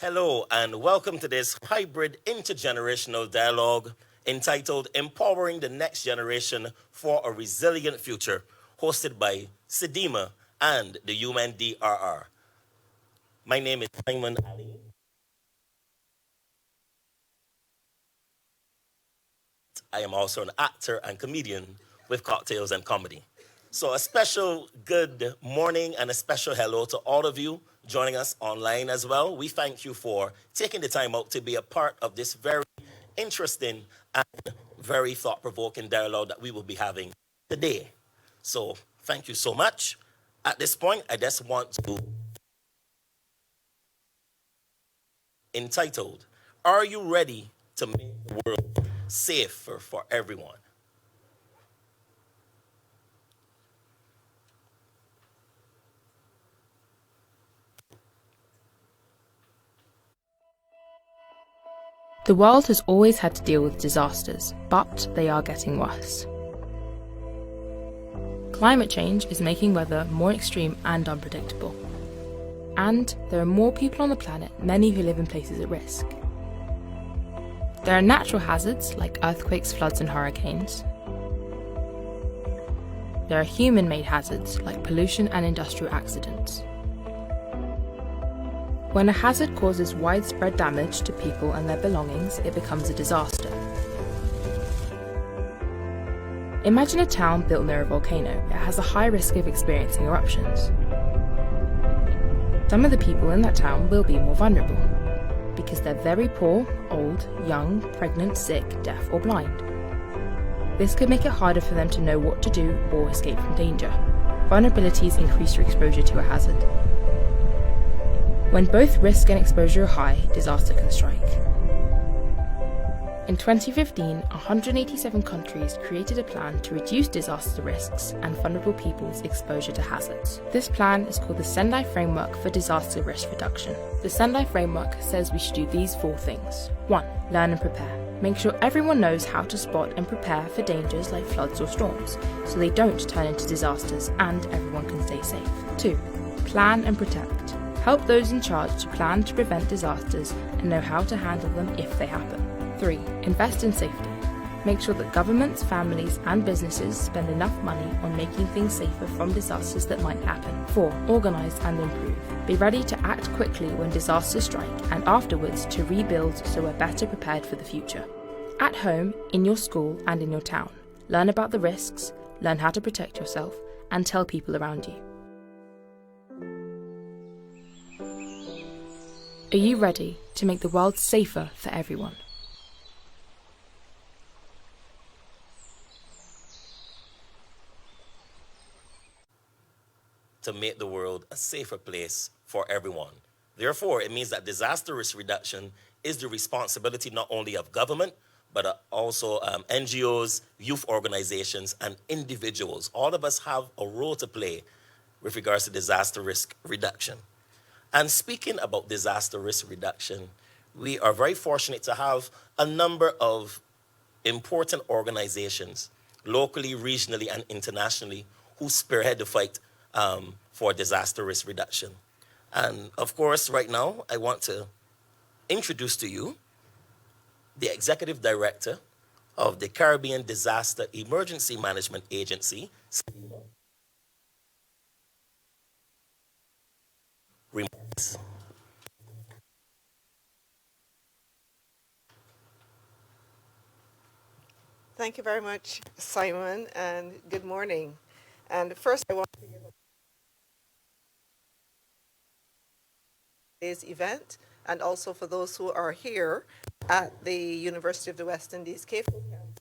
Hello, and welcome to this hybrid intergenerational dialogue entitled Empowering the Next Generation for a Resilient Future, hosted by Sedima and the UNDRR. My name is Simon Ali. I am also an actor and comedian with Cocktails and Comedy. So, a special good morning and a special hello to all of you joining us online as well. We thank you for taking the time out to be a part of this very interesting and very thought provoking dialogue that we will be having today. So, thank you so much. At this point, I just want to entitled, Are You Ready to Make the World Safer for Everyone? The world has always had to deal with disasters, but they are getting worse. Climate change is making weather more extreme and unpredictable. And there are more people on the planet, many who live in places at risk. There are natural hazards like earthquakes, floods, and hurricanes. There are human-made hazards like pollution and industrial accidents. When a hazard causes widespread damage to people and their belongings, it becomes a disaster. Imagine a town built near a volcano. It has a high risk of experiencing eruptions. Some of the people in that town will be more vulnerable because they're very poor, old, young, pregnant, sick, deaf, or blind. This could make it harder for them to know what to do or escape from danger. Vulnerabilities increase your exposure to a hazard. When both risk and exposure are high, disaster can strike. In 2015, 187 countries created a plan to reduce disaster risks and vulnerable people's exposure to hazards. This plan is called the Sendai Framework for Disaster Risk Reduction. The Sendai Framework says we should do these 4 things. 1. Learn and prepare. Make sure everyone knows how to spot and prepare for dangers like floods or storms, so they don't turn into disasters and everyone can stay safe. 2. Plan and protect. Help those in charge to plan to prevent disasters and know how to handle them if they happen. 3. Invest in safety. Make sure that governments, families, and businesses spend enough money on making things safer from disasters that might happen. 4. Organise and improve. Be ready to act quickly when disasters strike and afterwards to rebuild so we're better prepared for the future. At home, in your school, and in your town, learn about the risks, learn how to protect yourself, and tell people around you. Are you ready to make the world safer for everyone? To make the world a safer place for everyone. Therefore, it means that disaster risk reduction is the responsibility not only of government, but also NGOs, youth organizations, and individuals. All of us have a role to play with regards to disaster risk reduction. And speaking about disaster risk reduction, we are very fortunate to have a number of important organizations, locally, regionally, and internationally, who spearhead the fight for disaster risk reduction. And of course, right now, I want to introduce to you the Executive Director of the Caribbean Disaster Emergency Management Agency, remarks. Thank you very much, Simon, and good morning. And first, I want to give today's event, and also for those who are here at the University of the West Indies Cape campus.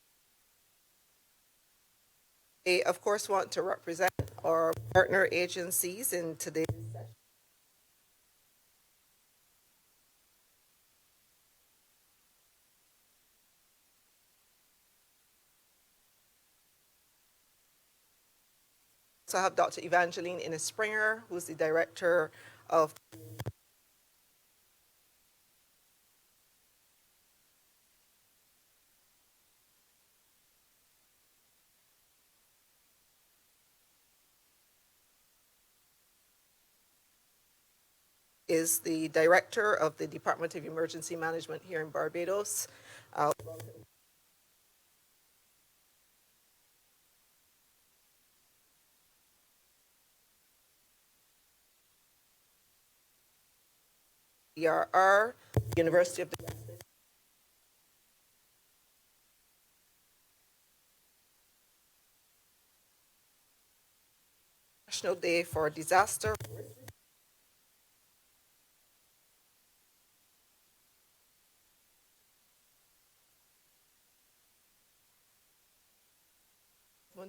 I, of course, want to represent our partner agencies in today's session. So I have Dr. Evangeline Innes Springer, who's the Director of is the director of the Department of Emergency Management here in Barbados. ERR, University of the National Day for Disaster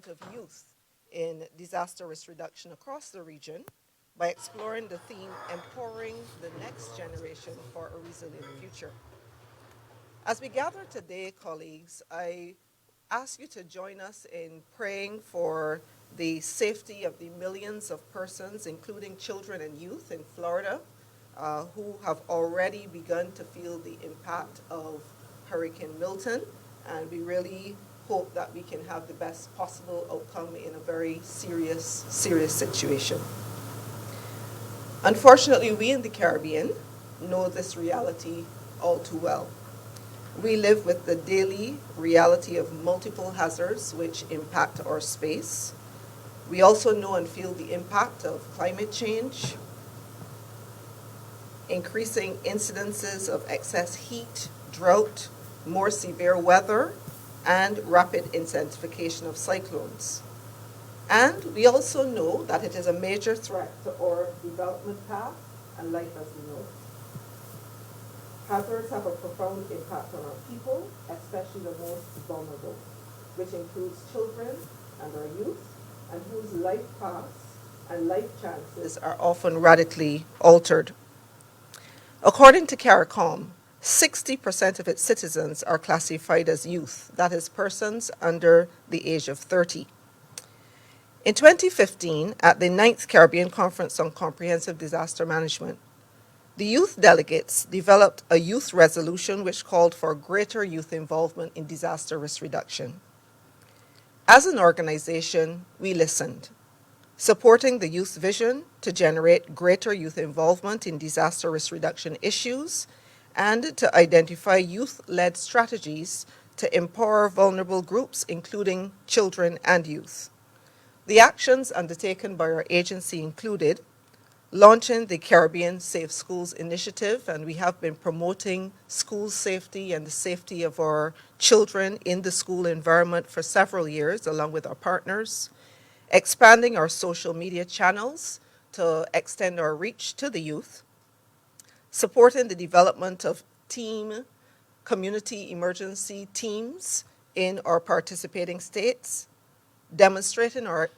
of youth in disaster risk reduction across the region by exploring the theme empowering the next generation for a resilient future. As we gather today, colleagues, I ask you to join us in praying for the safety of the millions of persons, including children and youth in Florida, who have already begun to feel the impact of Hurricane Milton. And we really hope that we can have the best possible outcome in a very serious situation. Unfortunately, we in the Caribbean know this reality all too well. We live with the daily reality of multiple hazards which impact our space. We also know and feel the impact of climate change, increasing incidences of excess heat, drought, more severe weather, and rapid intensification of cyclones. And we also know that it is a major threat to our development path and life as we know it. Hazards have a profound impact on our people, especially the most vulnerable, which includes children and our youth, and whose life paths and life chances are often radically altered. According to CARICOM, 60% of its citizens are classified as youth, that is, persons under the age of 30. In 2015, at the 9th Caribbean Conference on Comprehensive Disaster Management, the youth delegates developed a youth resolution which called for greater youth involvement in disaster risk reduction. As an organization, we listened, supporting the youth vision to generate greater youth involvement in disaster risk reduction issues and to identify youth-led strategies to empower vulnerable groups, including children and youth. The actions undertaken by our agency included launching the Caribbean Safe Schools Initiative, and we have been promoting school safety and the safety of our children in the school environment for several years, along with our partners, expanding our social media channels to extend our reach to the youth, supporting the development of team community emergency teams in our participating states, demonstrating our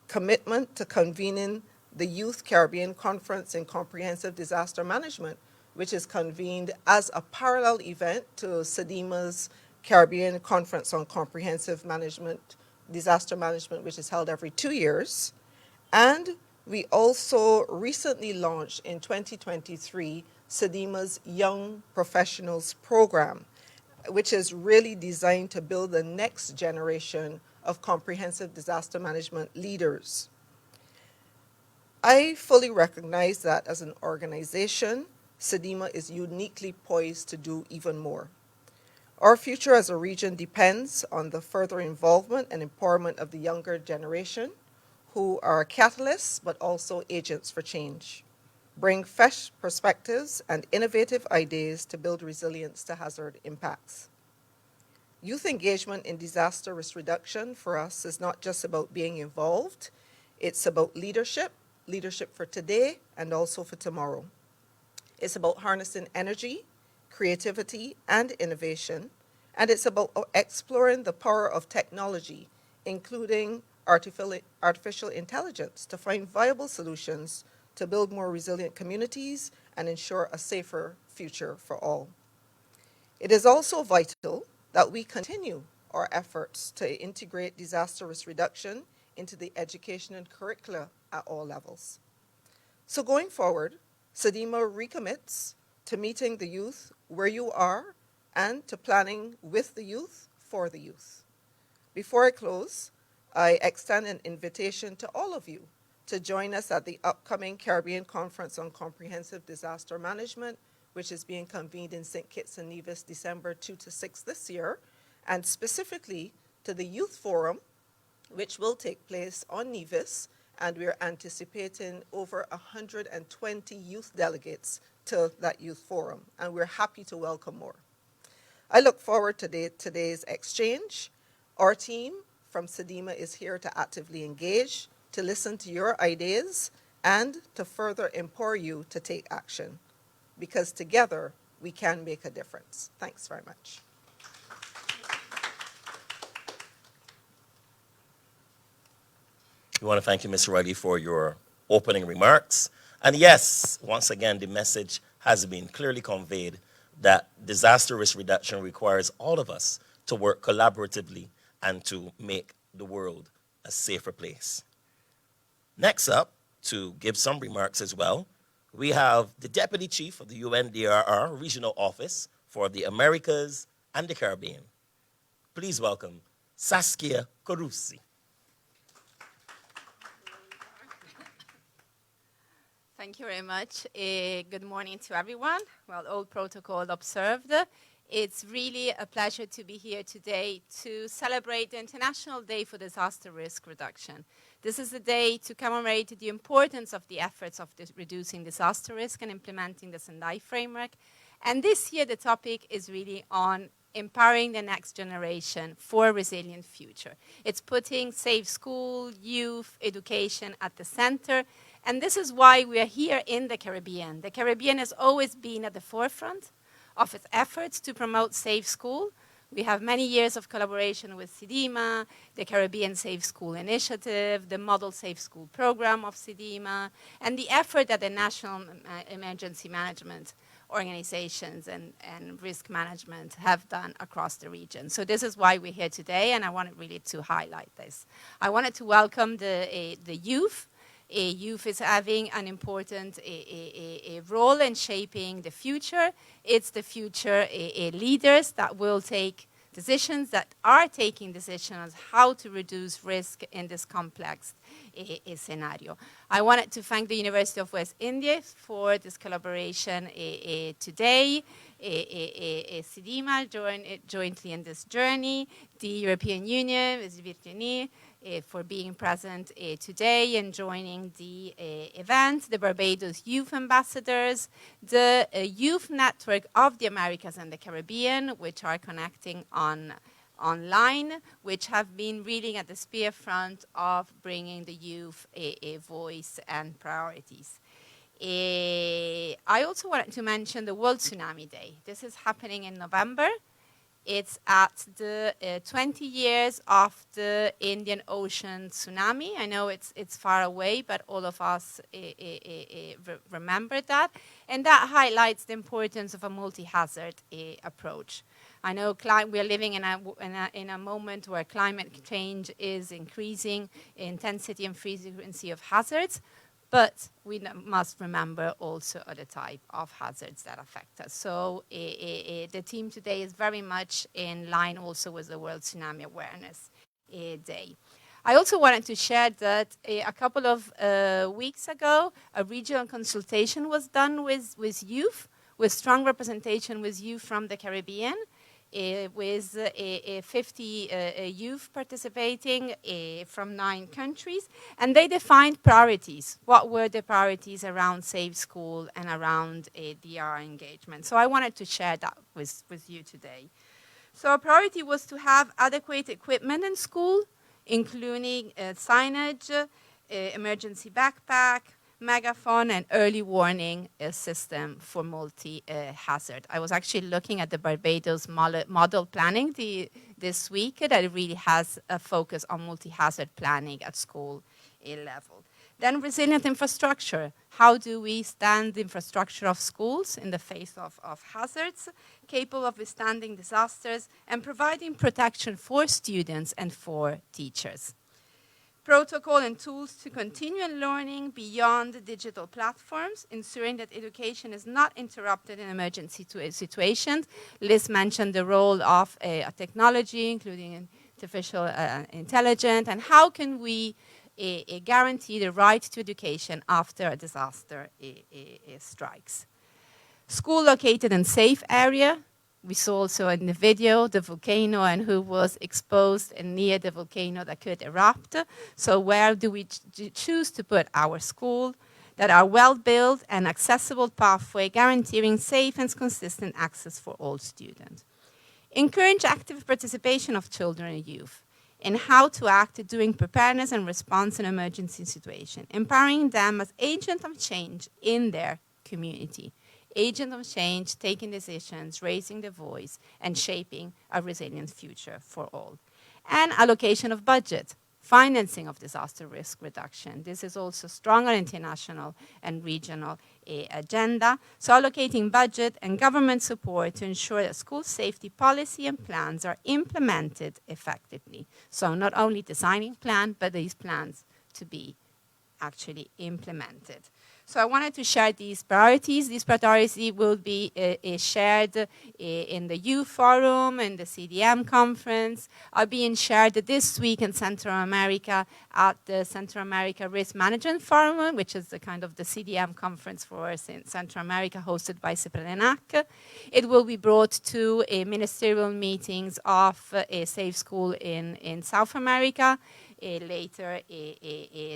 commitment to convening the Youth Caribbean Conference in Comprehensive Disaster Management, which is convened as a parallel event to SEDIMA's Caribbean Conference on Comprehensive Disaster Management, which is held every 2 years. And we also recently launched in 2023 SEDIMA's Young Professionals Program, which is really designed to build the next generation of comprehensive disaster management leaders. I fully recognize that as an organization, SEDIMA is uniquely poised to do even more. Our future as a region depends on the further involvement and empowerment of the younger generation, who are catalysts but also agents for change, bring fresh perspectives and innovative ideas to build resilience to hazard impacts. Youth engagement in disaster risk reduction for us is not just about being involved, it's about leadership for today and also for tomorrow. It's about harnessing energy, creativity, and innovation, and it's about exploring the power of technology, including artificial intelligence, to find viable solutions to build more resilient communities and ensure a safer future for all. It is also vital that we continue our efforts to integrate disaster risk reduction into the education and curricula at all levels. So going forward, SEDIMA recommits to meeting the youth where you are and to planning with the youth for the youth. Before I close, I extend an invitation to all of you to join us at the upcoming Caribbean Conference on Comprehensive Disaster Management, which is being convened in St. Kitts and Nevis December 2 to 6 this year, and specifically to the Youth Forum, which will take place on Nevis, and we're anticipating over 120 youth delegates to that Youth Forum, and we're happy to welcome more. I look forward to today's exchange. Our team from SEDIMA is here to actively engage, to listen to your ideas, and to further empower you to take action, because together we can make a difference. Thanks very much. We want to thank you, Ms. Riley, for your opening remarks. And yes, once again, the message has been clearly conveyed that disaster risk reduction requires all of us to work collaboratively and to make the world a safer place. Next up, to give some remarks as well, we have the Deputy Chief of the UNDRR Regional Office for the Americas and the Caribbean. Please welcome Saskia Carusi. Thank you very much. Good morning to everyone. Well, all protocol observed. It's really a pleasure to be here today to celebrate the International Day for Disaster Risk Reduction. This is a day to commemorate the importance of the efforts of reducing disaster risk and implementing the Sendai framework. And this year the topic is really on empowering the next generation for a resilient future. It's putting safe school, youth, education at the center. And this is why we are here in the Caribbean. The Caribbean has always been at the forefront of its efforts to promote safe school. We have many years of collaboration with SEDIMA, the Caribbean Safe School Initiative, the Model Safe School Program of SEDIMA, and the effort that the national emergency management organizations and risk management have done across the region. So this is why we're here today, and I wanted really to highlight this. I wanted to welcome the youth. Youth is having an important role in shaping the future. It's the future leaders that will take decisions, that are taking decisions how to reduce risk in this complex scenario. I wanted to thank the University of West Indies for this collaboration today. SEDIMA jointly in this journey, the European Union, UWITV, for being present today and joining the event, the Barbados Youth Ambassadors, the Youth Network of the Americas and the Caribbean, which are connecting online, which have been really at the spear front of bringing the youth a voice and priorities. I also wanted to mention the World Tsunami Day. This is happening in November. It's at the 20 years of the Indian Ocean tsunami. I know it's far away, but all of us remember that. And that highlights the importance of a multi-hazard approach. I know we are living in a moment where climate change is increasing intensity and frequency of hazards, but we must remember also other type of hazards that affect us. So the team today is very much in line also with the World Tsunami Awareness Day. I also wanted to share that a couple of weeks ago, a regional consultation was done with youth, with strong representation with youth from the Caribbean, with 50 youth participating from 9 countries, and they defined priorities. What were the priorities around Safe School and around DR engagement? So I wanted to share that with you today. So our priority was to have adequate equipment in school, including signage, emergency backpack, megaphone, and early warning system for multi-hazard. I was actually looking at the Barbados model planning this week that really has a focus on multi-hazard planning at school level. Then resilient infrastructure. How do we stand the infrastructure of schools in the face of hazards, capable of withstanding disasters, and providing protection for students and for teachers? Protocol and tools to continue learning beyond digital platforms, ensuring that education is not interrupted in emergency situations. Liz mentioned the role of technology, including artificial intelligence, and how can we guarantee the right to education after a disaster strikes. School located in safe area. We saw also in the video the volcano and who was exposed and near the volcano that could erupt. So where do we choose to put our school? That are well-built and accessible pathway guaranteeing safe and consistent access for all students. Encourage active participation of children and youth in how to act during preparedness and response in emergency situation, empowering them as agents of change in their community. Agent of change, taking decisions, raising the voice, and shaping a resilient future for all. And allocation of budget, financing of disaster risk reduction. This is also stronger international and regional agenda. So allocating budget and government support to ensure that school safety policy and plans are implemented effectively. So not only designing plans, but these plans to be actually implemented. So I wanted to share these priorities. These priorities will be shared in the Youth Forum and the CDM conference, are being shared this week in Central America at the Central America Risk Management Forum, which is the kind of the CDM conference for Central America hosted by CIPRENAC. It will be brought to ministerial meetings of a Safe School in South America later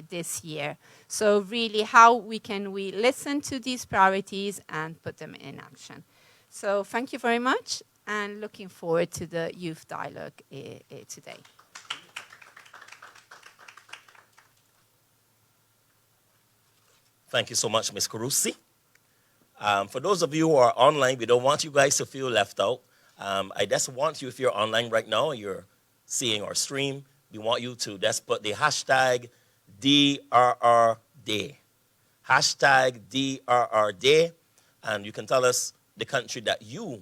this year. So really, how can we listen to these priorities and put them in action? So thank you very much, and looking forward to the youth dialogue today. Thank you so much, Ms. Carusi. For those of you who are online, we don't want you guys to feel left out. I just want you, if you're online right now, you're seeing our stream, we want you to just put the hashtag DRRDay. Hashtag DRRDay, and you can tell us the country that you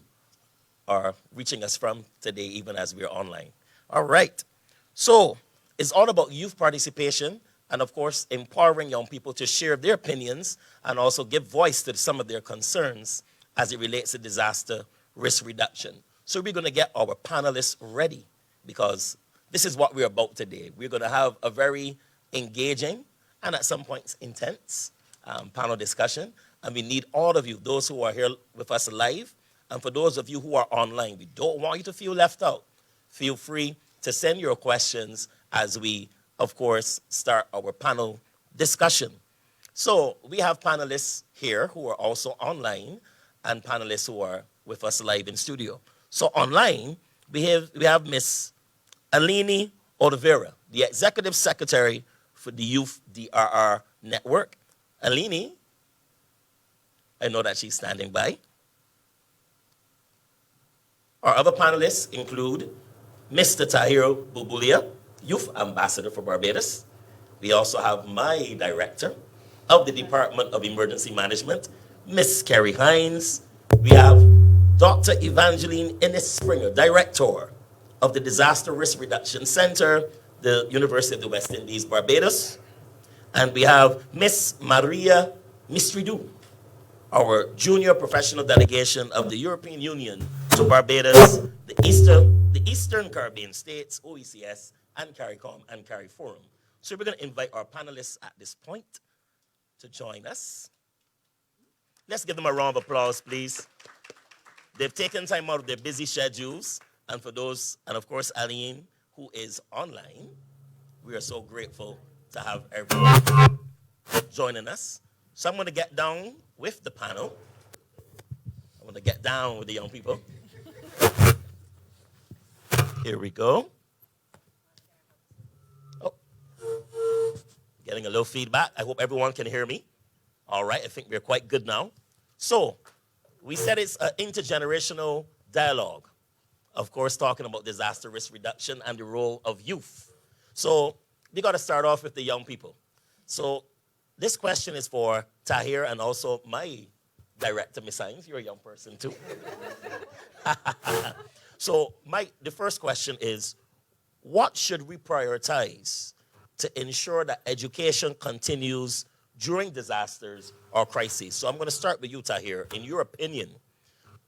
are reaching us from today, even as we're online. All right. So it's all about youth participation and, of course, empowering young people to share their opinions and also give voice to some of their concerns as it relates to disaster risk reduction. So we're going to get our panelists ready, because this is what we're about today. We're going to have a very engaging and at some points intense panel discussion. And we need all of you, those who are here with us live, and for those of you who are online. We don't want you to feel left out. Feel free to send your questions as we, of course, start our panel discussion. So we have panelists here who are also online and panelists who are with us live in studio. So online, we have Ms. Alini Oliveira, the Executive Secretary for the Youth DRR Network. Alini, I know that she's standing by. Our other panelists include Mr. Tahiro Bubulia, Youth Ambassador for Barbados. We also have my Director of the Department of Emergency Management, Ms. Kerry Hines. We have Dr. Evangeline Ennis Springer, Director of the Disaster Risk Reduction Center, the University of the West Indies, Barbados. And we have Miss Maria Mistridou, our Junior Professional Delegation of the European Union to Barbados, the Eastern Caribbean States, OECS, and CARICOM and CARIFORUM. So we're going to invite our panelists at this point to join us. Let's give them a round of applause, please. They've taken time out of their busy schedules. And for those, and of course, Aline, who is online, we are so grateful to have everyone joining us. So I'm going to get down with the panel. I'm going to get down with the young people. Here we go. Oh, getting a little feedback. I hope everyone can hear me. All right, I think we're quite good now. So we said it's an intergenerational dialogue. Of course, talking about disaster risk reduction and the role of youth. So we got to start off with the young people. So this question is for Tahir and also my director, Ms. Hines. You're a young person too. So the first question is, what should we prioritize to ensure that education continues during disasters or crises? So I'm going to start with you, Tahir. In your opinion,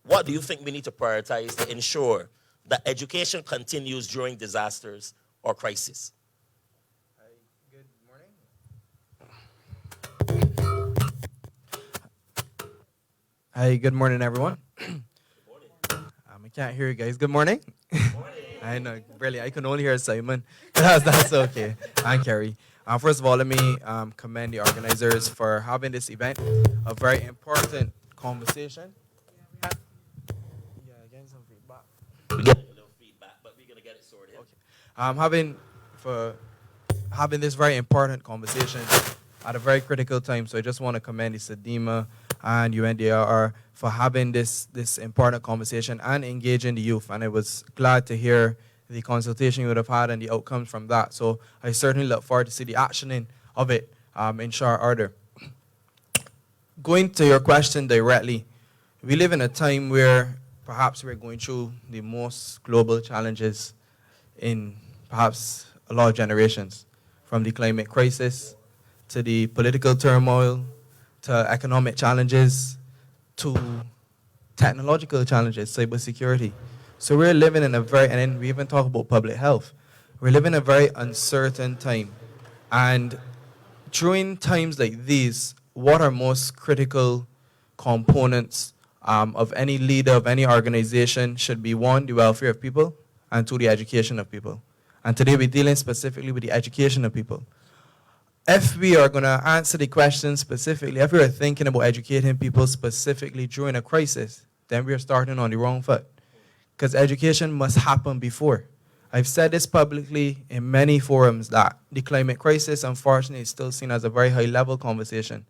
what do you think we need to prioritize to ensure that education continues during disasters or crises? Hi, good morning. Hi, good morning, everyone. I can't hear you guys. Good morning. Good morning. I know, really, I can only hear Simon. That's okay. And Kerry. First of all, let me commend the organizers for having this event, a very important conversation. Yeah, getting some feedback. We're getting a little feedback, but we're going to get it sorted. Okay. Having this very important conversation at a very critical time. So I just want to commend the SEDIMA and UNDRR for having this important conversation and engaging the youth. And I was glad to hear the consultation you would have had and the outcomes from that. So I certainly look forward to see the actioning of it in short order. Going to your question directly, we live in a time where perhaps we're going through the most global challenges in perhaps a lot of generations, from the climate crisis to the political turmoil to economic challenges to technological challenges, cybersecurity. So we're living in a very, and then we even talk about public health. We're living in a very uncertain time. And during times like these, what are most critical components of any leader, of any organization should be, one, the welfare of people, and two, the education of people. And today we're dealing specifically with the education of people. If we are going to answer the question specifically, if we are thinking about educating people specifically during a crisis, then we are starting on the wrong foot. Because education must happen before. I've said this publicly in many forums that the climate crisis, unfortunately, is still seen as a very high-level conversation.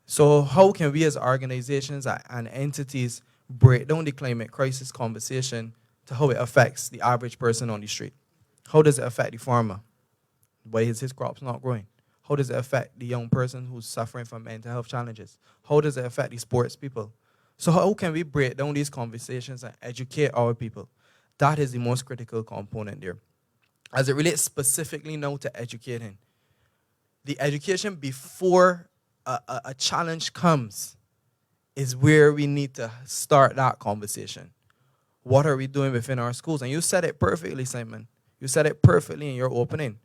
So how can we as organizations and entities break down the climate crisis conversation to how it affects the average person on the street? How does it affect the farmer? Why is his crops not growing? How does it affect the young person who's suffering from mental health challenges? How does it affect the sports people? So how can we break down these conversations and educate our people? That is the most critical component there. As it relates specifically now to educating, the education before a challenge comes is where we need to start that conversation. What are we doing within our schools? And you said it perfectly, Simon. You said it perfectly in your opening.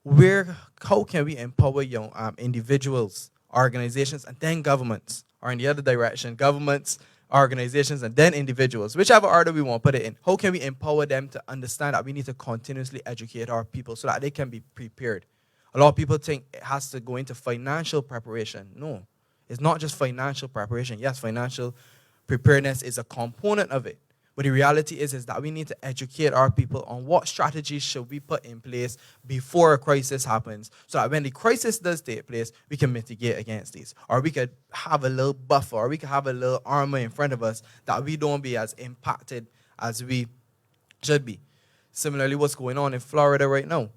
How can we empower young individuals, organizations, and then governments? Or in the other direction, governments, organizations, and then individuals, whichever order we want to put it in. How can we empower them to understand that we need to continuously educate our people so that they can be prepared? A lot of people think it has to go into financial preparation. No, it's not just financial preparation. Yes, financial preparedness is a component of it. But the reality is that we need to educate our people on what strategies should we put in place before a crisis happens, so that when the crisis does take place, we can mitigate against these. Or we could have a little buffer, or we could have a little armor in front of us that we don't be as impacted as we should be. Similarly, what's going on in Florida right now?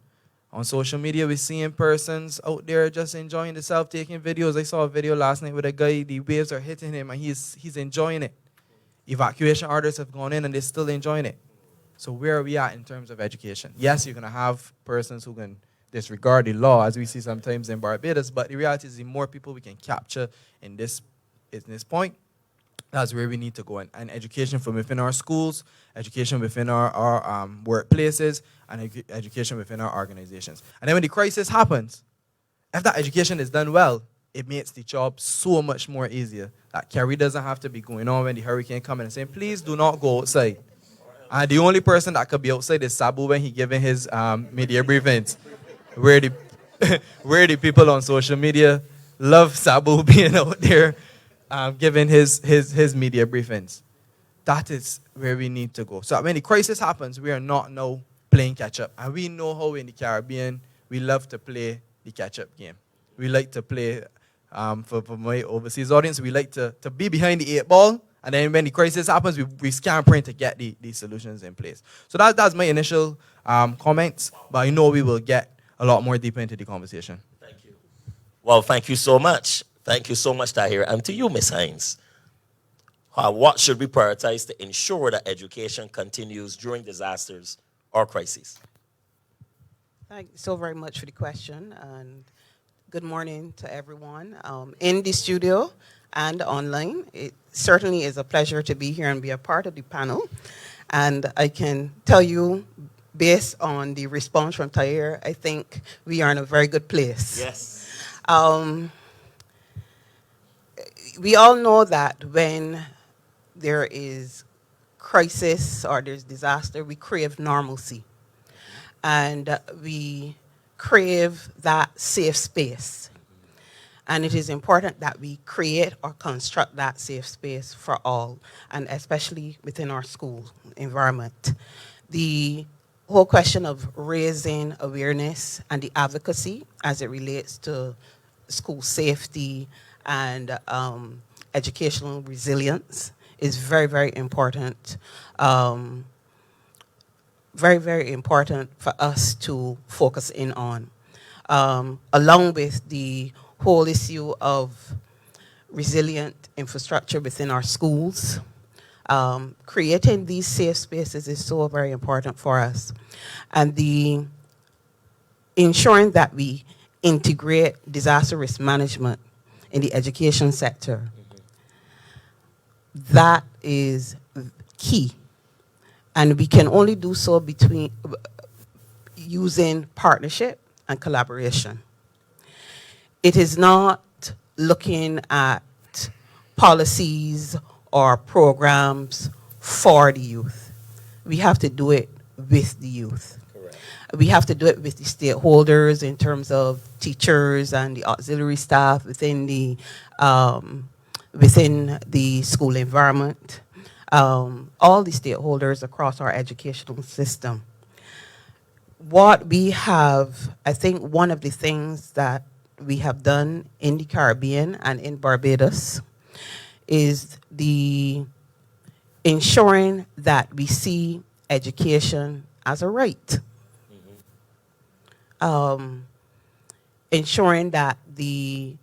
On social media, we're seeing persons out there just enjoying the self-taking videos. I saw a video last night with a guy, the waves are hitting him, and he's enjoying it. Evacuation orders have gone in and they're still enjoying it. So where are we at in terms of education? Yes, you're going to have persons who can disregard the law, as we see sometimes in Barbados, but the reality is the more people we can capture in this point, that's where we need to go. And education from within our schools, education within our workplaces, and education within our organizations. And then when the crisis happens, if that education is done well, it makes the job so much more easier. That Kerry doesn't have to be going on when the hurricane comes and saying, please do not go outside. And the only person that could be outside is Sabu when he giving his media briefings, where the people on social media love Sabu being out there giving his media briefings. That is where we need to go. So when the crisis happens, we are not now playing catch-up. And we know how in the Caribbean, we love to play the catch-up game. We like to play... For my overseas audience, we like to be behind the 8 ball, and then when the crisis happens, we scampering to get the solutions in place. So that's my initial comments, but I know we will get a lot more deeper into the conversation. Thank you. Well, thank you so much. Thank you so much, Tahir. And to you, Ms. Hines, what should we prioritize to ensure that education continues during disasters or crises? Thank you so very much for the question. And good morning to everyone in the studio and online. It certainly is a pleasure to be here and be a part of the panel. And I can tell you, based on the response from Tahir, I think we are in a very good place. Yes. we all know that when there is crisis or there's disaster, we crave normalcy. And we crave that safe space. And it is important that we create or construct that safe space for all, and especially within our school environment. The whole question of raising awareness and the advocacy as it relates to school safety and educational resilience is very, very important. Very, very important for us to focus in on, along with the whole issue of resilient infrastructure within our schools. Creating these safe spaces is so very important for us. And the ensuring that we integrate disaster risk management in the education sector, that is key. And we can only do so between using partnership and collaboration. It is not looking at policies or programs for the youth. We have to do it with the youth. Correct. We have to do it with the stakeholders in terms of teachers and the auxiliary staff within the school environment. All the stakeholders across our educational system. What we have, I think one of the things that we have done in the Caribbean and in Barbados is the ensuring that we see education as a right. Ensuring that the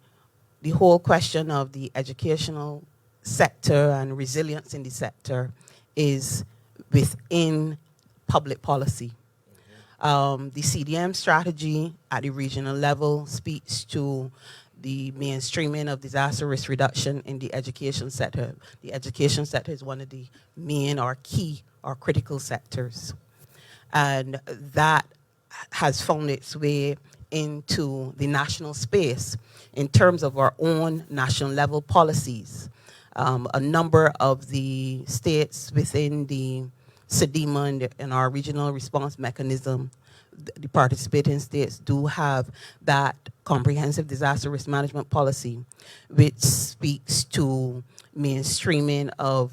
whole question of the educational sector and resilience in the sector is within public policy. The CDM strategy at the regional level speaks to the mainstreaming of disaster risk reduction in the education sector. The education sector is one of the main or key or critical sectors. And that has found its way into the national space in terms of our own national level policies. A number of the states within the SEDIMA and our regional response mechanism, the participating states do have that comprehensive disaster risk management policy, which speaks to mainstreaming of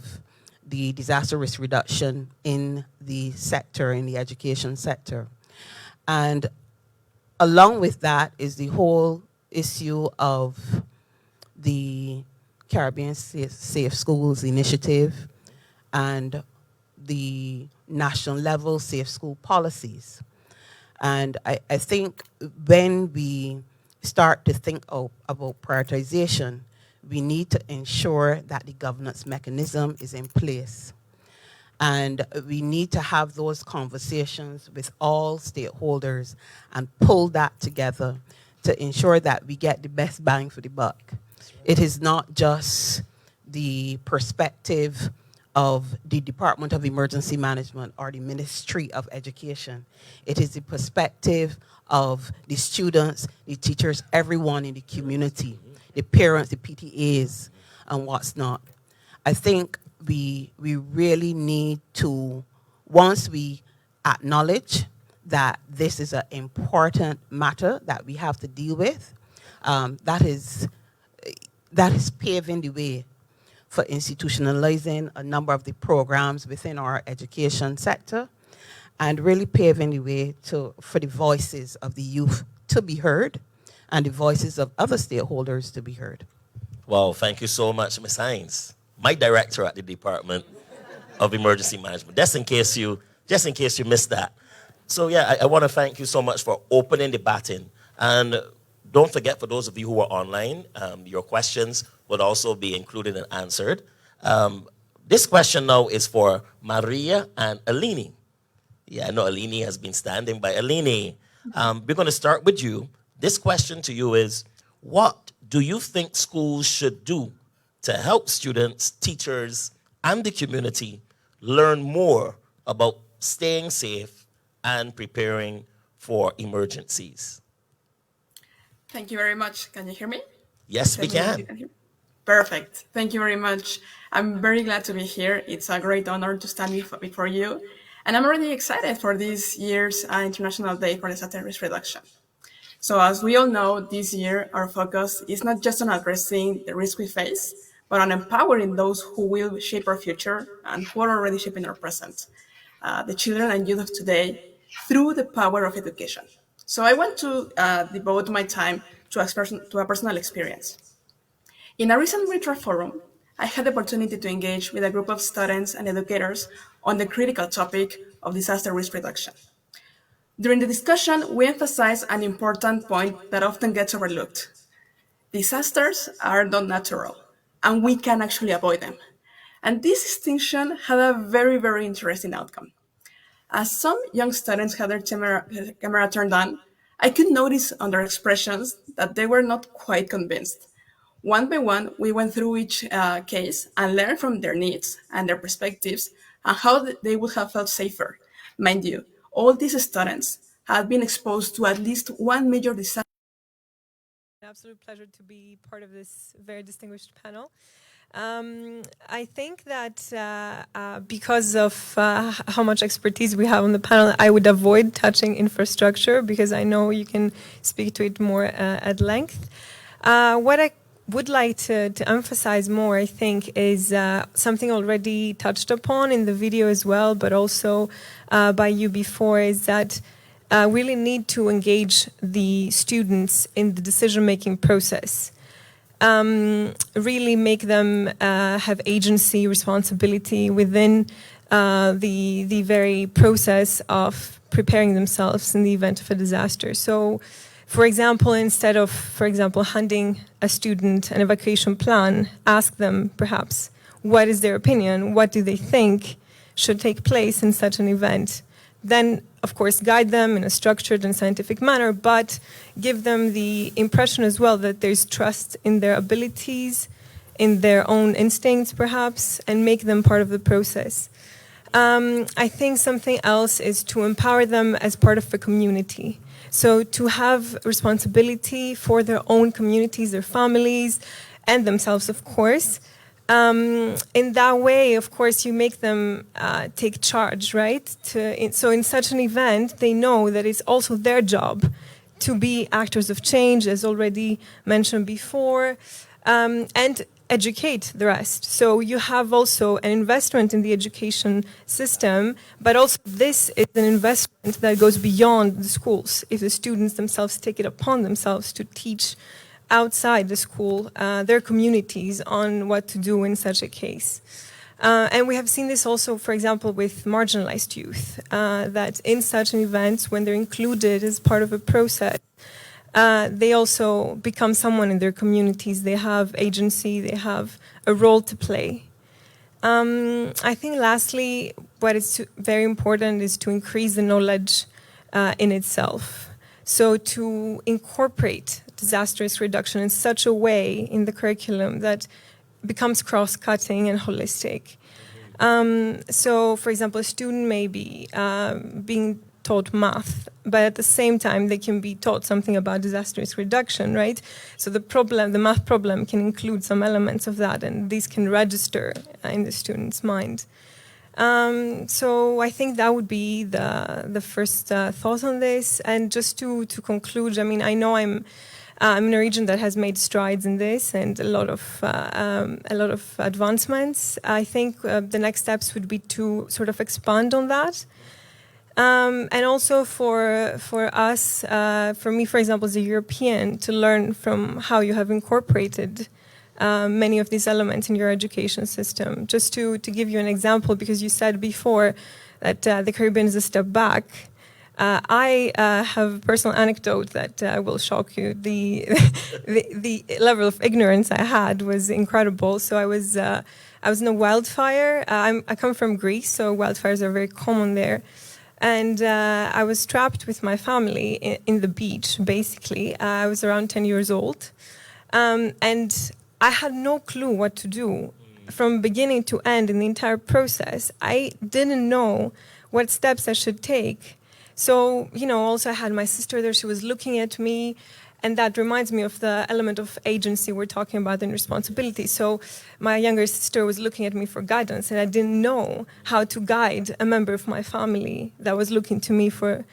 the disaster risk reduction in the sector, in the education sector. And along with that is the whole issue of the Caribbean Safe Schools Initiative and the national level safe school policies. And I think when we start to think about prioritization, we need to ensure that the governance mechanism is in place. And we need to have those conversations with all stakeholders and pull that together to ensure that we get the best bang for the buck. It is not just the perspective of the Department of Emergency Management or the Ministry of Education. It is the perspective of the students, the teachers, everyone in the community, the parents, the PTAs, and what's not. I think we really need to, once we acknowledge that this is an important matter that we have to deal with, that is paving the way for institutionalizing a number of the programs within our education sector and really paving the way for the voices of the youth to be heard and the voices of other stakeholders to be heard. Well, thank you so much, Ms. Hines, my director at the Department of Emergency Management, just in case you missed that. So yeah, I want to thank you so much for opening the baton. And don't forget, for those of you who are online, your questions would also be included and answered. This question now is for Maria and Alini. Yeah, I know Alini has been standing by. Alini, we're going to start with you. This question to you is, what do you think schools should do to help students, teachers, and the community learn more about staying safe and preparing for emergencies? Thank you very much. Can you hear me? Yes, we can. You can hear me? Perfect. Thank you very much. I'm very glad to be here. It's a great honor to stand before you. And I'm already excited for this year's International Day for Disaster Risk Reduction. So as we all know, this year our focus is not just on addressing the risk we face, but on empowering those who will shape our future and who are already shaping our present, the children and youth of today, through the power of education. So I want to devote my time to a personal experience. In a recent virtual forum, I had the opportunity to engage with a group of students and educators on the critical topic of disaster risk reduction. During the discussion, we emphasized an important point that often gets overlooked. Disasters are not natural, and we can actually avoid them. And this distinction had a very, very interesting outcome. As some young students had their camera turned on, I could notice on their expressions that they were not quite convinced. One by one, we went through each case and learned from their needs and their perspectives and how they would have felt safer. Mind you, all these students had been exposed to at least one major disaster. An absolute pleasure to be part of this very distinguished panel. I think that because of how much expertise we have on the panel, I would avoid touching infrastructure because I know you can speak to it more at length. What I would like to emphasize more, I think, is something already touched upon in the video as well, but also by you before, is that we really need to engage the students in the decision-making process. Really make them have agency, responsibility within the very process of preparing themselves in the event of a disaster. So, for example, instead of, handing a student an evacuation plan, ask them perhaps what is their opinion, what do they think should take place in such an event. Then, of course, guide them in a structured and scientific manner, but give them the impression as well that there's trust in their abilities, in their own instincts, perhaps, and make them part of the process. I think something else is to empower them as part of the community. So to have responsibility for their own communities, their families, and themselves, of course. In that way, of course, you make them take charge, right? So in such an event, they know that it's also their job to be actors of change, as already mentioned before, and educate the rest. So you have also an investment in the education system, but also this is an investment that goes beyond the schools. If the students themselves take it upon themselves to teach outside the school, their communities on what to do in such a case. And we have seen this also, for example, with marginalized youth, that in such an event, when they're included as part of a process, they also become someone in their communities. They have agency, they have a role to play. I think lastly, what is very important is to increase the knowledge in itself. So to incorporate disaster risk reduction in such a way in the curriculum that becomes cross-cutting and holistic. So, for example, a student may be being taught math, but at the same time they can be taught something about disaster risk reduction, right? So the math problem can include some elements of that, and these can register in the student's mind. So I think that would be the first thought on this. And just to conclude, I mean, I know I'm in a region that has made strides in this and a lot of advancements. I think the next steps would be to sort of expand on that. And also for us, for me, for example, as a European, to learn from how you have incorporated many of these elements in your education system. Just to give you an example, because you said before that the Caribbean is a step back. I have a personal anecdote that will shock you. The level of ignorance I had was incredible. So I was in a wildfire. I come from Greece, so wildfires are very common there. And I was trapped with my family in the beach, basically. I was around 10 years old. And I had no clue what to do from beginning to end in the entire process. I didn't know what steps I should take. So, also I had my sister there. She was looking at me. And that reminds me of the element of agency we're talking about and responsibility. So my younger sister was looking at me for guidance, and I didn't know how to guide a member of my family that was looking to me for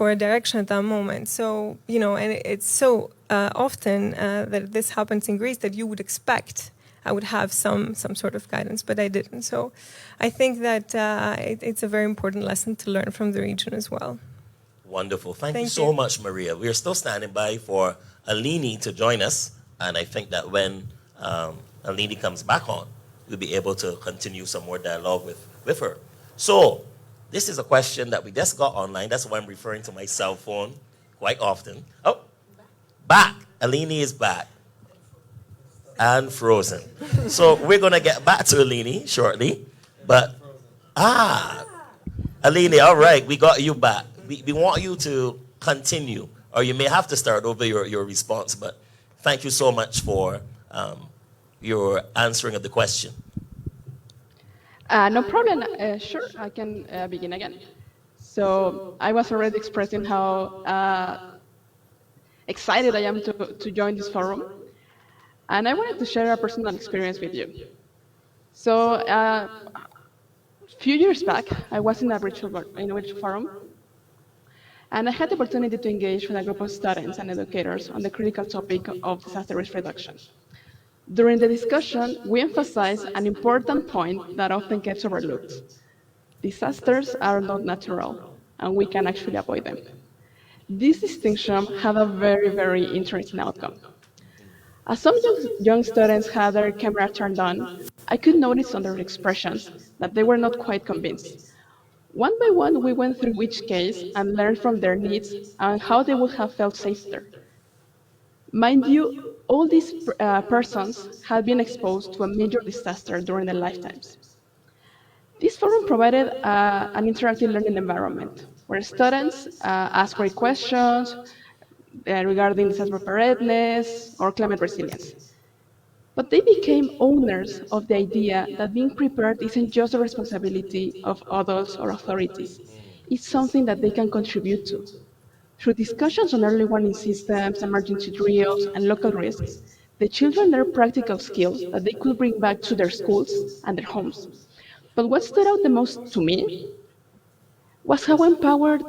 a direction at that moment. So, and it's so often that this happens in Greece that you would expect I would have some sort of guidance, but I didn't. So I think that it's a very important lesson to learn from the region as well. Wonderful. Thank you so much, Maria. We are still standing by for Alini to join us, and I think that when Alini comes back on, we'll be able to continue some more dialogue with her. So, this is a question that we just got online. That's why I'm referring to my cell phone quite often. Oh, back. Alini is back. And frozen. So, we're going to get back to Alini shortly. But, Alini, all right, we got you back. We want you to continue, or you may have to start over your response, but thank you so much for your answering of the question. No problem. Sure, I can begin again. So I was already expressing how excited I am to join this forum, and I wanted to share a personal experience with you. So a few years back, I was in a virtual forum, and I had the opportunity to engage with a group of students and educators on the critical topic of disaster risk reduction. During the discussion, we emphasized an important point that often gets overlooked. Disasters are not natural, and we can actually avoid them. This distinction had a very, very interesting outcome. As some young students had their camera turned on, I could notice on their expressions that they were not quite convinced. One by one, we went through each case and learned from their needs and how they would have felt safer. Mind you, all these persons had been exposed to a major disaster during their lifetimes. This forum provided an interactive learning environment where students asked great questions regarding disaster preparedness or climate resilience. But they became owners of the idea that being prepared isn't just the responsibility of adults or authorities. It's something that they can contribute to. Through discussions on early warning systems, emergency drills, and local risks, the children learned practical skills that they could bring back to their schools and their homes. But what stood out the most to me was how empowered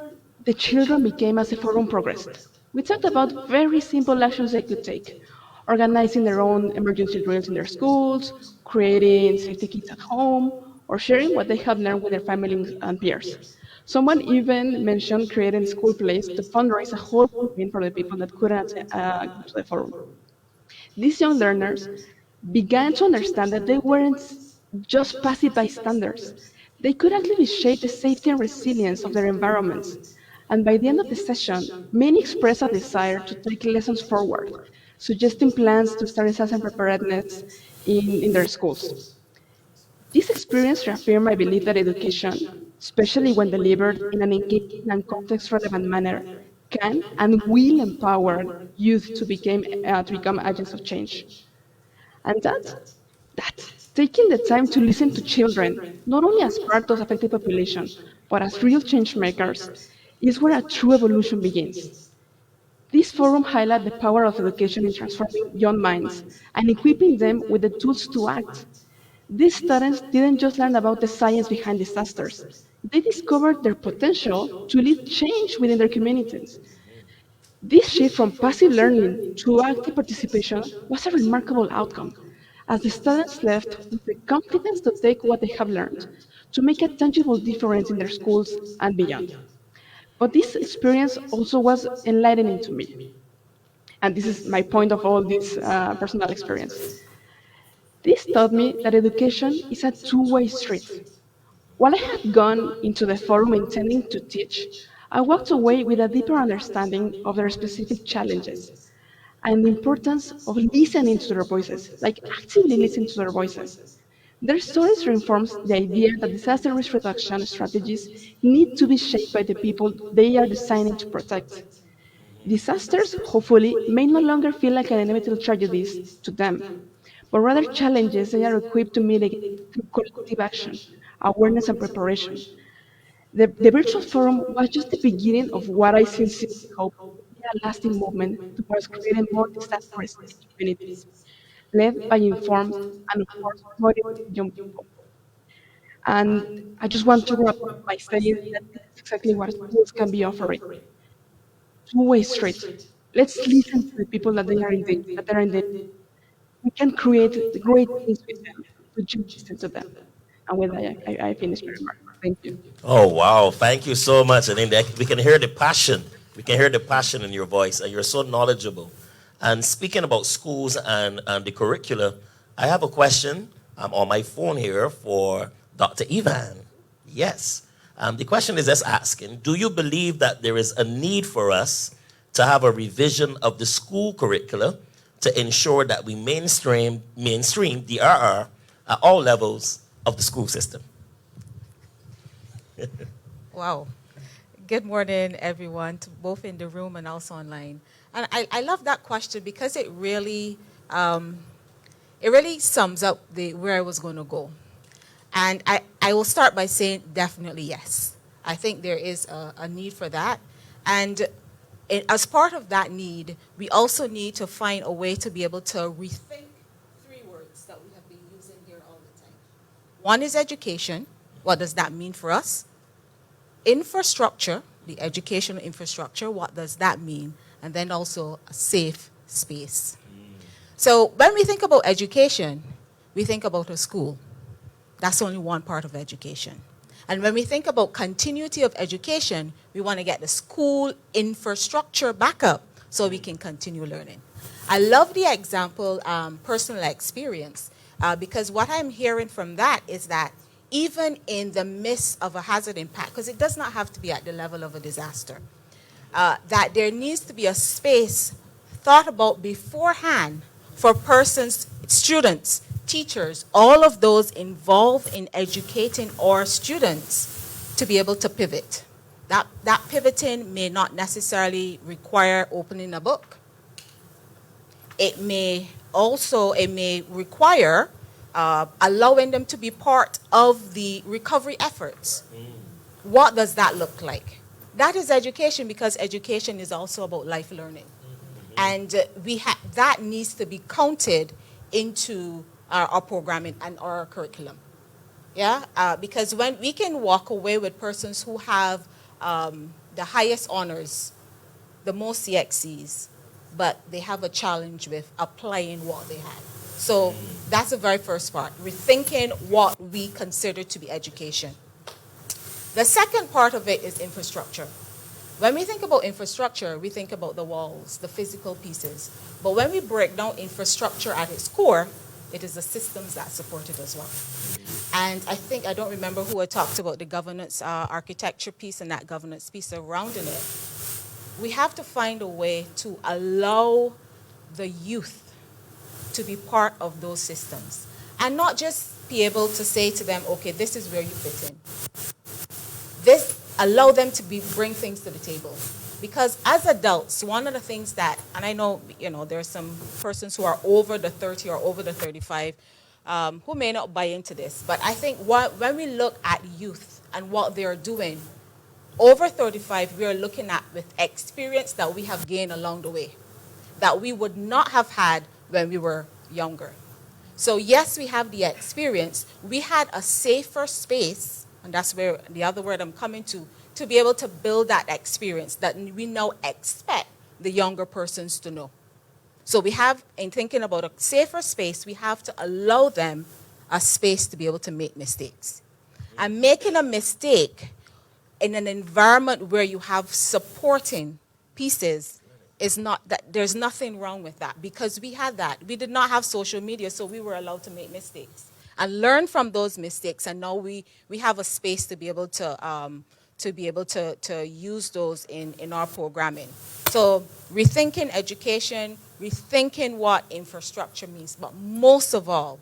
the children became as the forum progressed. We talked about very simple actions they could take, organizing their own emergency drills in their schools, creating safety kits at home, or sharing what they have learned with their families and peers. Someone even mentioned creating school plays to fundraise a whole campaign for the people that couldn't go to the forum. These young learners began to understand that they weren't just passive bystanders. They could actually shape the safety and resilience of their environments. And by the end of the session, many expressed a desire to take lessons forward, suggesting plans to start disaster preparedness in their schools. This experience reaffirmed my belief that education, especially when delivered in an engaging and context-relevant manner, can and will empower youth to become agents of change. And that taking the time to listen to children, not only as part of the affected population, but as real change makers, is where a true evolution begins. This forum highlights the power of education in transforming young minds and equipping them with the tools to act. These students didn't just learn about the science behind disasters. They discovered their potential to lead change within their communities. This shift from passive learning to active participation was a remarkable outcome, as the students left with the confidence to take what they have learned, to make a tangible difference in their schools and beyond. But this experience also was enlightening to me. And this is my point of all this personal experience. This taught me that education is a two-way street. While I had gone into the forum intending to teach, I walked away with a deeper understanding of their specific challenges and the importance of listening to their voices, like actively listening to their voices. Their stories reinforce the idea that disaster risk reduction strategies need to be shaped by the people they are designing to protect. Disasters, hopefully, may no longer feel like inevitable tragedies to them, but rather challenges they are equipped to mitigate through collective action, awareness, and preparation. The virtual forum was just the beginning of what I sincerely hope will be a lasting movement towards creating more disaster risk communities, led by informed and, of course, motivated young people. And I just want to wrap up by saying that this is exactly what schools can be offering: two-way street. Let's listen to the people that they are in danger, that are in danger. We can create great things with them. We just listen to them. And with that, I finish my remarks. Thank you. Oh, wow. Thank you so much. And we can hear the passion. We can hear the passion in your voice, and you're so knowledgeable. And speaking about schools and the curricula, I have a question. I'm on my phone here for Dr. Ivan. Yes. The question is just asking, do you believe that there is a need for us to have a revision of the school curricula to ensure that we mainstream DRR at all levels of the school system? Wow. Good morning, everyone, both in the room and also online. And I love that question because it really sums up where I was going to go. And I will start by saying definitely yes. I think there is a need for that. And as part of that need, we also need to find a way to be able to rethink three words that we have been using here all the time. One is education. What does that mean for us? Infrastructure, the educational infrastructure, what does that mean? And then also a safe space. So when we think about education, we think about a school. That's only one part of education. And when we think about continuity of education, we want to get the school infrastructure back up so we can continue learning. I love the example, personal experience, because what I'm hearing from that is that even in the midst of a hazard impact, because it does not have to be at the level of a disaster, that there needs to be a space thought about beforehand for persons, students, teachers, all of those involved in educating our students to be able to pivot. That pivoting may not necessarily require opening a book. It may require allowing them to be part of the recovery efforts. What does that look like? That is education, because education is also about life learning. And that needs to be counted into our programming and our curriculum. Yeah, because when we can walk away with persons who have the highest honors, the most CXCs, but they have a challenge with applying what they had. So that's the very first part, rethinking what we consider to be education. The second part of it is infrastructure. When we think about infrastructure, we think about the walls, the physical pieces. But when we break down infrastructure at its core, it is the systems that support it as well. And I don't remember who had talked about the governance architecture piece and that governance piece surrounding it. We have to find a way to allow the youth to be part of those systems and not just be able to say to them, okay, this is where you fit in. Allow them to bring things to the table. Because as adults, one of the things that, and I know, there are some persons who are over the 30 or over the 35 who may not buy into this, but I think when we look at youth and what they're doing, over 35, we are looking at with experience that we have gained along the way, that we would not have had when we were younger. So yes, we have the experience. We had a safer space, and that's where the other word I'm coming to be able to build that experience that we now expect the younger persons to know. So we have, in thinking about a safer space, we have to allow them a space to be able to make mistakes. And making a mistake in an environment where you have supporting pieces is not that, there's nothing wrong with that, because we had that. We did not have social media, so we were allowed to make mistakes and learn from those mistakes. And now we have a space to be able to use those in our programming. So rethinking education, rethinking what infrastructure means, but most of all,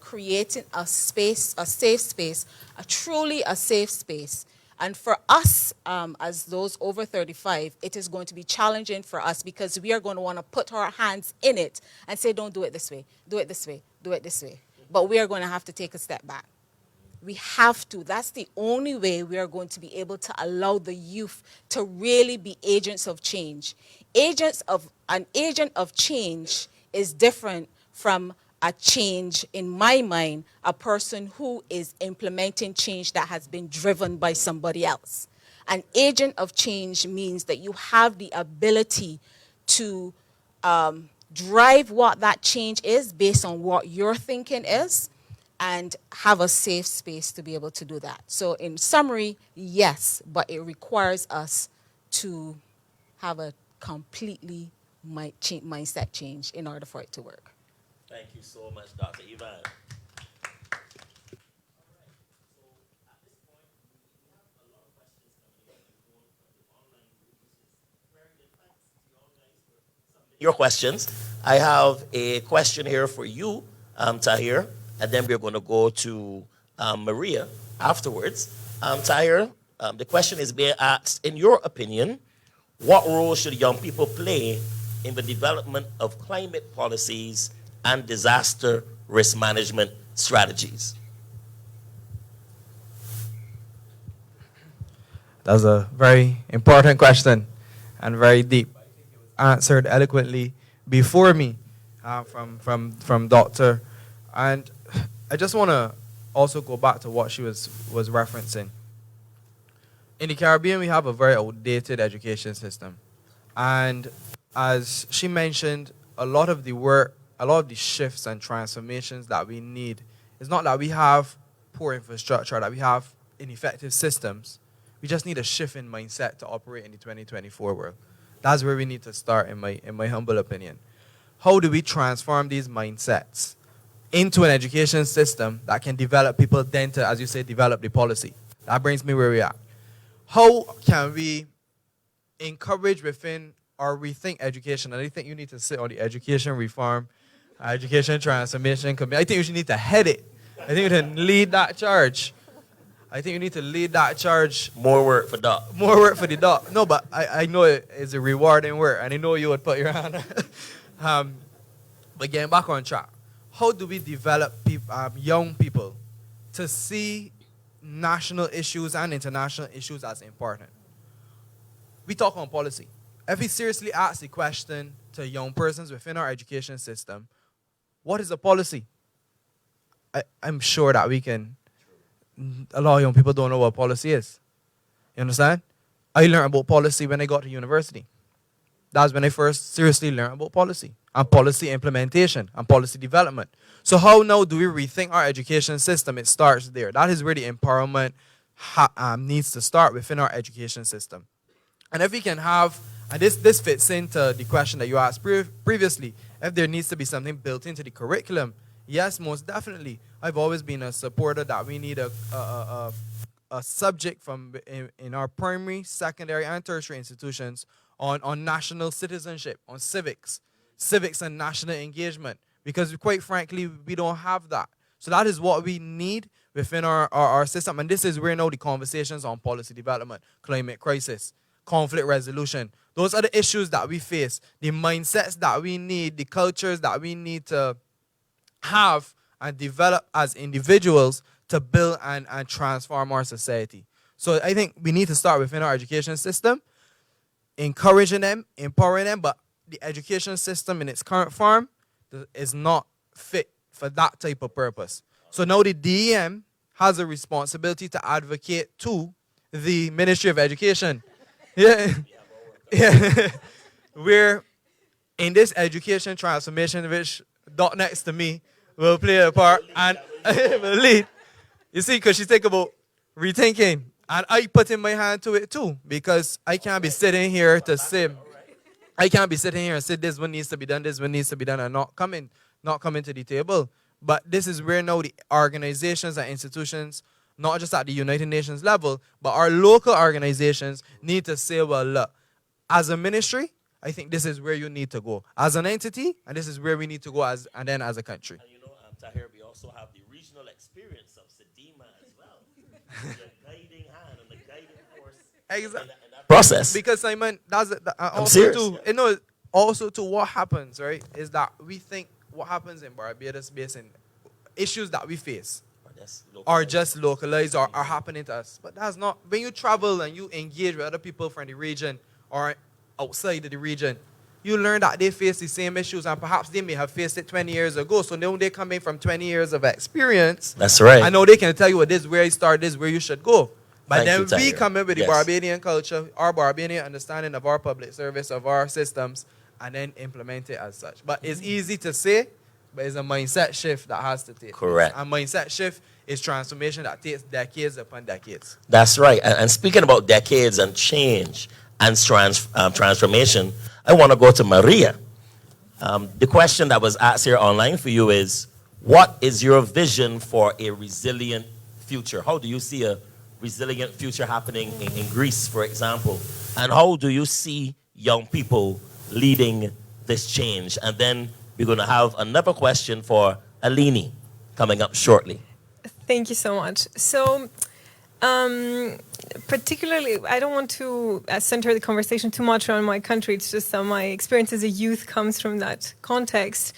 creating a space, a safe space, truly a safe space. And for us, as those over 35, it is going to be challenging for us, because we are going to want to put our hands in it and say, don't do it this way, do it this way, do it this way. But we are going to have to take a step back. We have to. That's the only way we are going to be able to allow the youth to really be agents of change. An agent of change is different from a change, in my mind, a person who is implementing change that has been driven by somebody else. An agent of change means that you have the ability to drive what that change is based on what your thinking is, and have a safe space to be able to do that. So in summary, yes, but it requires us to have a completely mindset change in order for it to work. Thank you so much, Dr. Ivan. Your questions. I have a question here for you, Tahir, and then we're going to go to Maria afterwards. Tahir, the question is being asked, in your opinion, what role should young people play in the development of climate policies and disaster risk management strategies? That's a very important question and very deep. Answered eloquently before me from Doctor. And I just want to also go back to what she was referencing. In the Caribbean, we have a very outdated education system. And as she mentioned, a lot of the shifts and transformations that we need, it's not that we have poor infrastructure, that we have ineffective systems. We just need a shift in mindset to operate in the 2024 world. That's where we need to start, in my humble opinion. How do we transform these mindsets into an education system that can develop people, then to, as you say, develop the policy? That brings me where we are. How can we encourage within or rethink education? And I think you need to sit on the education reform, education transformation committee. I think you need to head it. I think you need to lead that charge. More work for Doc. More work for the doc. No, but I know it's a rewarding work, and I know you would put your hand on. But getting back on track, how do we develop young people to see national issues and international issues as important? We talk on policy. If we seriously ask the question to young persons within our education system, what is a policy? I'm sure that we can. A lot of young people don't know what policy is. You understand? I learned about policy when I got to university. That's when I first seriously learned about policy and policy implementation and policy development. So how now do we rethink our education system? It starts there. That is where the empowerment needs to start within our education system. And if we can have, and this fits into the question that you asked previously, if there needs to be something built into the curriculum, yes, most definitely. I've always been a supporter that we need a subject in our primary, secondary, and tertiary institutions on national citizenship, on civics and national engagement, because quite frankly, we don't have that. So that is what we need within our system. And this is where now the conversations on policy development, climate crisis, conflict resolution, those are the issues that we face, the mindsets that we need, the cultures that we need to have and develop as individuals to build and transform our society. So I think we need to start within our education system, encouraging them, empowering them, but the education system in its current form is not fit for that type of purpose. So now the DEM has a responsibility to advocate to the Ministry of Education. Yeah. We're in this education transformation, which Doc next to me will play a part and will lead. You see, because she think about rethinking. And I put in my hand to it too, because I can't be sitting here to say, I can't be sitting here and say this one needs to be done, this one needs to be done, and not coming to the table. But this is where now the organizations and institutions, not just at the United Nations level, but our local organizations need to say, well, look, as a ministry, I think this is where you need to go. As an entity, and this is where we need to go and then as a country. And Tahir, we also have the regional experience of Sedima as well. The guiding hand and the guiding force Exactly. in that process. Because Simon, I'm serious. Also to what happens, right, is that we think what happens in Barbados based on issues that we face. are just localized or are happening to us. But that's not, when you travel and you engage with other people from the region or outside of the region, you learn that they face the same issues and perhaps they may have faced it 20 years ago. So now they come in from 20 years of experience. That's right. I know they can tell you, well, this is where you start, this is where you should go. But Thank then you, we Tyler. come in with the Yes. Barbadian culture, our Barbadian understanding of our public service, of our systems, and then implement it as such. But it's easy to say, but it's a mindset shift that has to take Correct. place. And mindset shift is transformation that takes decades upon decades. That's right. And speaking about decades and change and transformation, I want to go to Maria. The question that was asked here online for you is, what is your vision for a resilient future? How do you see a resilient future happening in Greece, for example? And how do you see young people leading this change? And then we're going to have another question for Alini coming up shortly. Thank you so much. So, particularly, I don't want to center the conversation too much around my country. It's just that my experience as a youth comes from that context.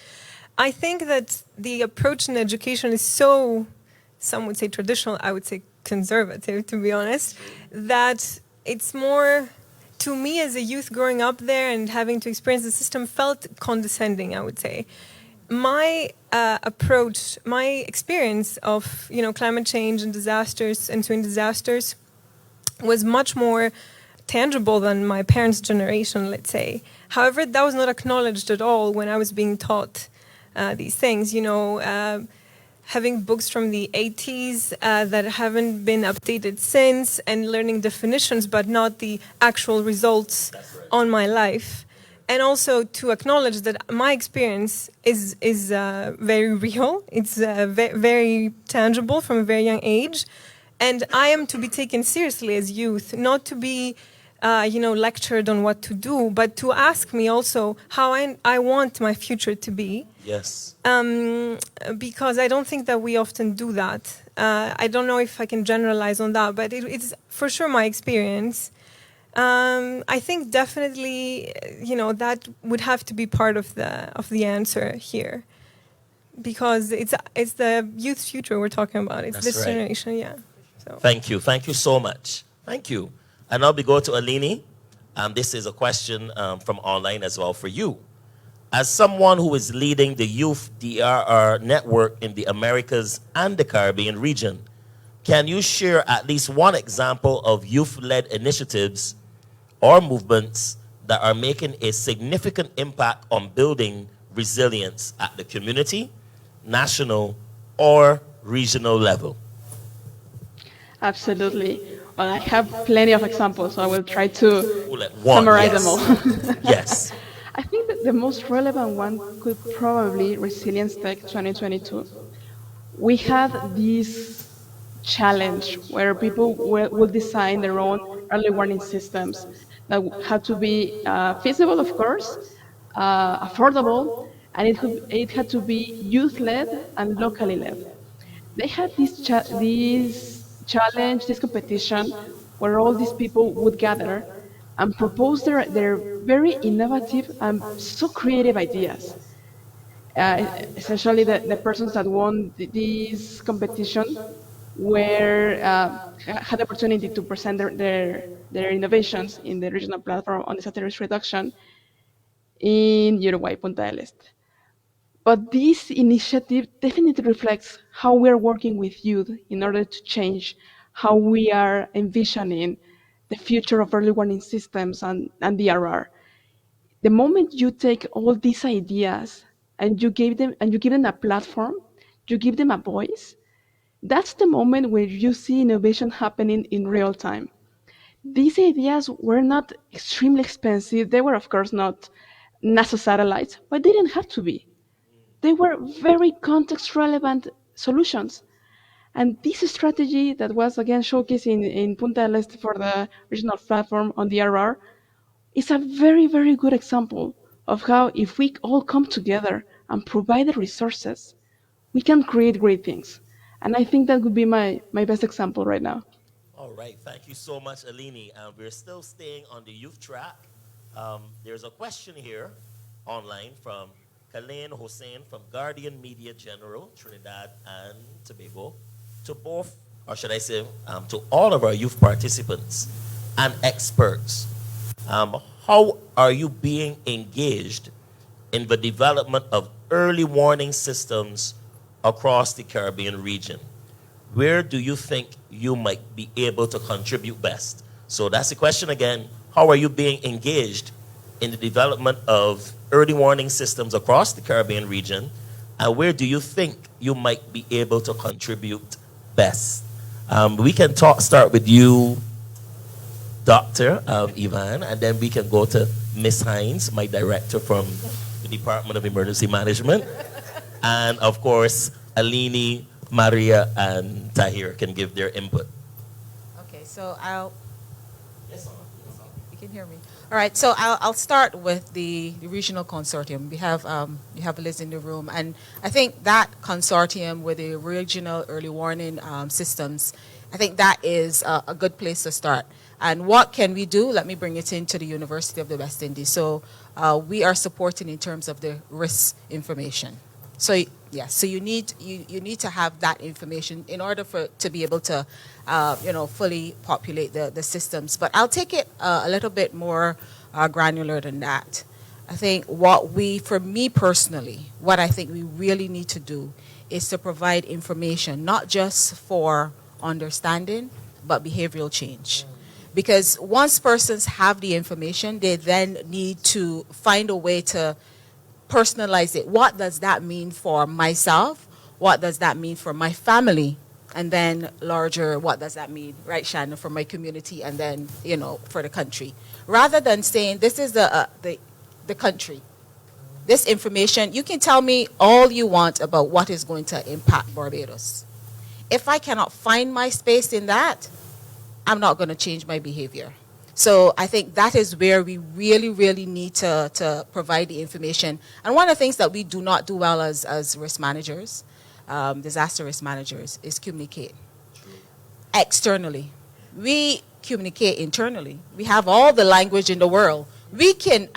I think that the approach in education is so, some would say traditional, I would say conservative, to be honest, that it's more, to me as a youth growing up there and having to experience the system, felt condescending, I would say. My approach, my experience of climate change and disasters, ensuing disasters, was much more tangible than my parents' generation, let's say. However, that was not acknowledged at all when I was being taught these things. Having books from the 80s that haven't been updated since, and learning definitions but not the actual results on my life. And also to acknowledge that my experience is very real. It's very tangible from a very young age. And I am to be taken seriously as youth, not to be lectured on what to do, but to ask me also how I want my future to be. Yes. Because I don't think that we often do that. I don't know if I can generalize on that, but it's for sure my experience. I think definitely, that would have to be part of the answer here, because it's the youth's future we're talking about. It's That's this right. generation, yeah. So. Thank you so much. Thank you. And now we go to Alini. This is a question from online as well for you. As someone who is leading the Youth DRR network in the Americas and the Caribbean region, can you share at least one example of youth-led initiatives or movements that are making a significant impact on building resilience at the community, national, or regional level? Absolutely. Well, I have plenty of examples, so I will try to One, summarize yes. them all. Yes. I think that the most relevant one could probably Resilience Tech 2022. We had this challenge where people will design their own early warning systems that had to be feasible, of course, affordable, and it had to be youth-led and locally led. They had this challenge, this competition, where all these people would gather and propose their very innovative and so creative ideas. Essentially, the persons that won this competition had the opportunity to present their innovations in the regional platform on disaster risk reduction in Uruguay, Punta del Este. But this initiative definitely reflects how we are working with youth in order to change how we are envisioning the future of early warning systems and DRR. The moment you take all these ideas and you give them a platform, you give them a voice, that's the moment where you see innovation happening in real time. These ideas were not extremely expensive. They were, of course, not NASA satellites, but they didn't have to be. They were very context-relevant solutions. And this strategy that was, again, showcased in Punta del Este for the regional platform on the RR is a very, very good example of how if we all come together and provide the resources, we can create great things. And I think that would be my best example right now. All right. Thank you so much, Alini. We're still staying on the youth track. There's a question here online from Kalain Hossein from Guardian Media General, Trinidad and Tobago. to both, or should I say, to all of our youth participants and experts, how are you being engaged in the development of early warning systems across the Caribbean region? Where do you think you might be able to contribute best? So that's the question again. How are you being engaged in the development of early warning systems across the Caribbean region? And where do you think you might be able to contribute best? We can start with you, Dr. Ivan, and then we can go to Ms. Hines, my director from the Department of Emergency Management. And of course, Alini, Maria, and Tahir can give their input. Okay, so you can hear me. All right, so I'll start with the regional consortium. We have you have Liz in the room, and I think that consortium with the regional early warning systems, I think that is a good place to start. And what can we do? Let me bring it into the University of the West Indies. So we are supporting in terms of the risk information. So yes, so you need to have that information in order to be able to fully populate the systems. But I'll take it a little bit more granular than that. I think for me personally, what I think we really need to do is to provide information, not just for understanding, but behavioral change. Because once persons have the information, they then need to find a way to personalize it. What does that mean for myself? What does that mean for my family? And then larger, what does that mean, right, Shannon, for my community and then, for the country? Rather than saying, this is the country. This information, you can tell me all you want about what is going to impact Barbados. If I cannot find my space in that, I'm not going to change my behavior. So I think that is where we really, really need to provide the information. And one of the things that we do not do well as risk managers, disaster risk managers, is communicate. Externally. We communicate internally. We have all the language in the world. We can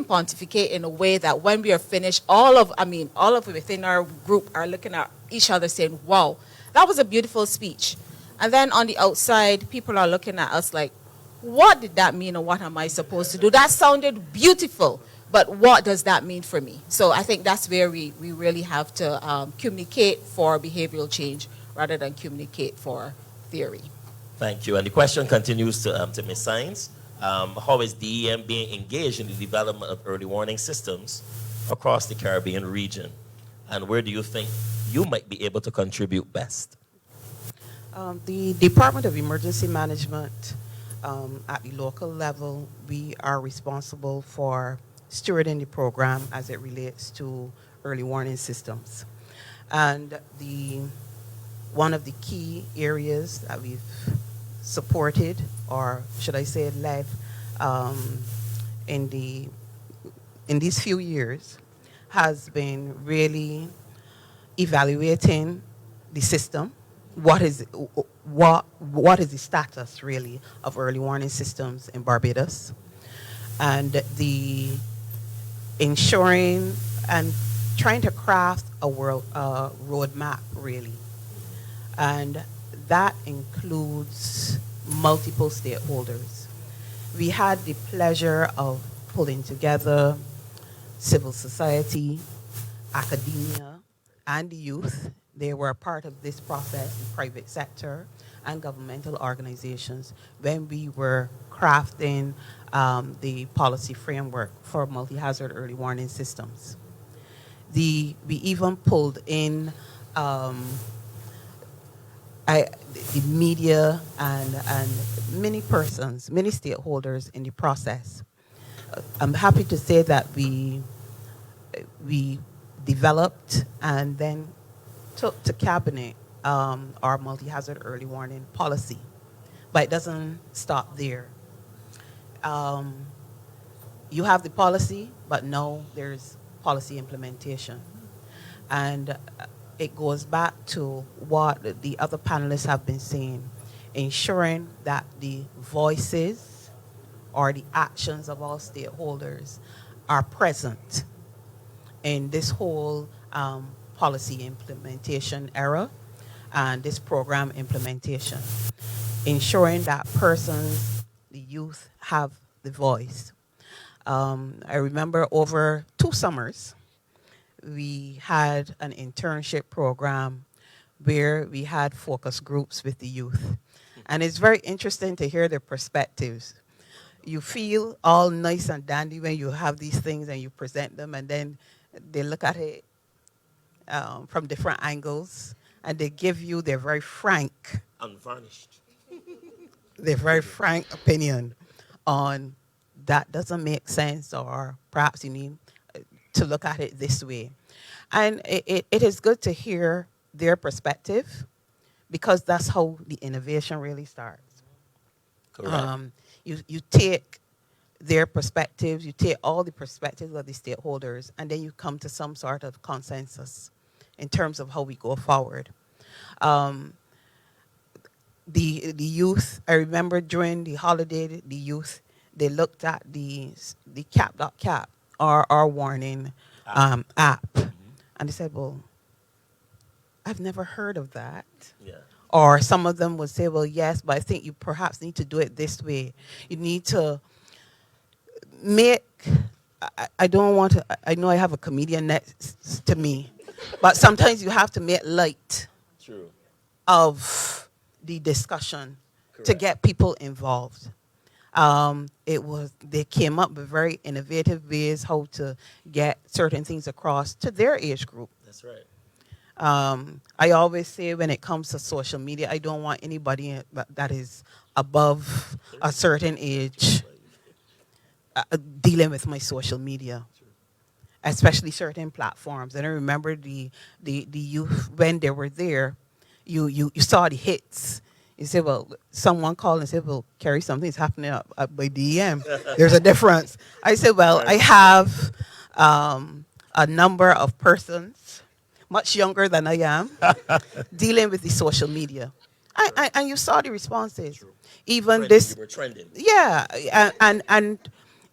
pontificate in a way that when we are finished, all of within our group are looking at each other saying, wow, that was a beautiful speech. And then on the outside, people are looking at us like, what did that mean and what am I supposed to do? That sounded beautiful, but what does that mean for me? So I think that's where we really have to communicate for behavioral change rather than communicate for theory. Thank you. And the question continues to Ms. Sines. How is DEM being engaged in the development of early warning systems across the Caribbean region? And where do you think you might be able to contribute best? The Department of Emergency Management, at the local level, we are responsible for stewarding the program as it relates to early warning systems. And one of the key areas that we've supported, or should I say led, in these few years, has been really evaluating the system. What is the status really of early warning systems in Barbados, and the ensuring and trying to craft a roadmap really, and that includes multiple stakeholders. We had the pleasure of pulling together civil society, academia, and the youth. They were a part of this process, the private sector and governmental organizations, when we were crafting the policy framework for multi-hazard early warning systems. We even pulled in the media and many persons, many stakeholders in the process. I'm happy to say that we developed and then took to cabinet our multi-hazard early warning policy, but it doesn't stop there. You have the policy, but now there's policy implementation. And it goes back to what the other panelists have been saying, ensuring that the voices or the actions of all stakeholders are present in this whole policy implementation era. and this program implementation, ensuring that persons, the youth, have the voice. I remember over 2 summers, we had an internship program where we had focus groups with the youth. And it's very interesting to hear their perspectives. You feel all nice and dandy when you have these things and you present them, and then they look at it from different angles, and they give you their very frank, Unvarnished. their very frank opinion on that doesn't make sense, or perhaps you need to look at it this way. And it is good to hear their perspective, because that's how the innovation really starts. Correct. You take their perspectives, you take all the perspectives of the stakeholders, and then you come to some sort of consensus in terms of how we go forward. The youth, I remember during the holiday, the youth, they looked at the cap, our warning app, and they said, well, I've never heard of that. Yeah. Or some of them would say, well, yes, but I think you perhaps need to do it this way. You need to make, I don't want to, I know I have a comedian next to me, but sometimes you have to make light True. of the discussion to get people involved. They came up with very innovative ways how to get certain things across to their age group. That's right. I always say when it comes to social media, I don't want anybody that is above a certain age dealing with my social media, especially certain platforms. And I remember the youth, when they were there, you saw the hits. You say, well, someone called and said, well, Carrie, something's happening up by DM. There's a difference. I said, well, I have a number of persons much younger than I am, dealing with the social media. And you saw the responses. True. Even trending, this, you were trending. Yeah, and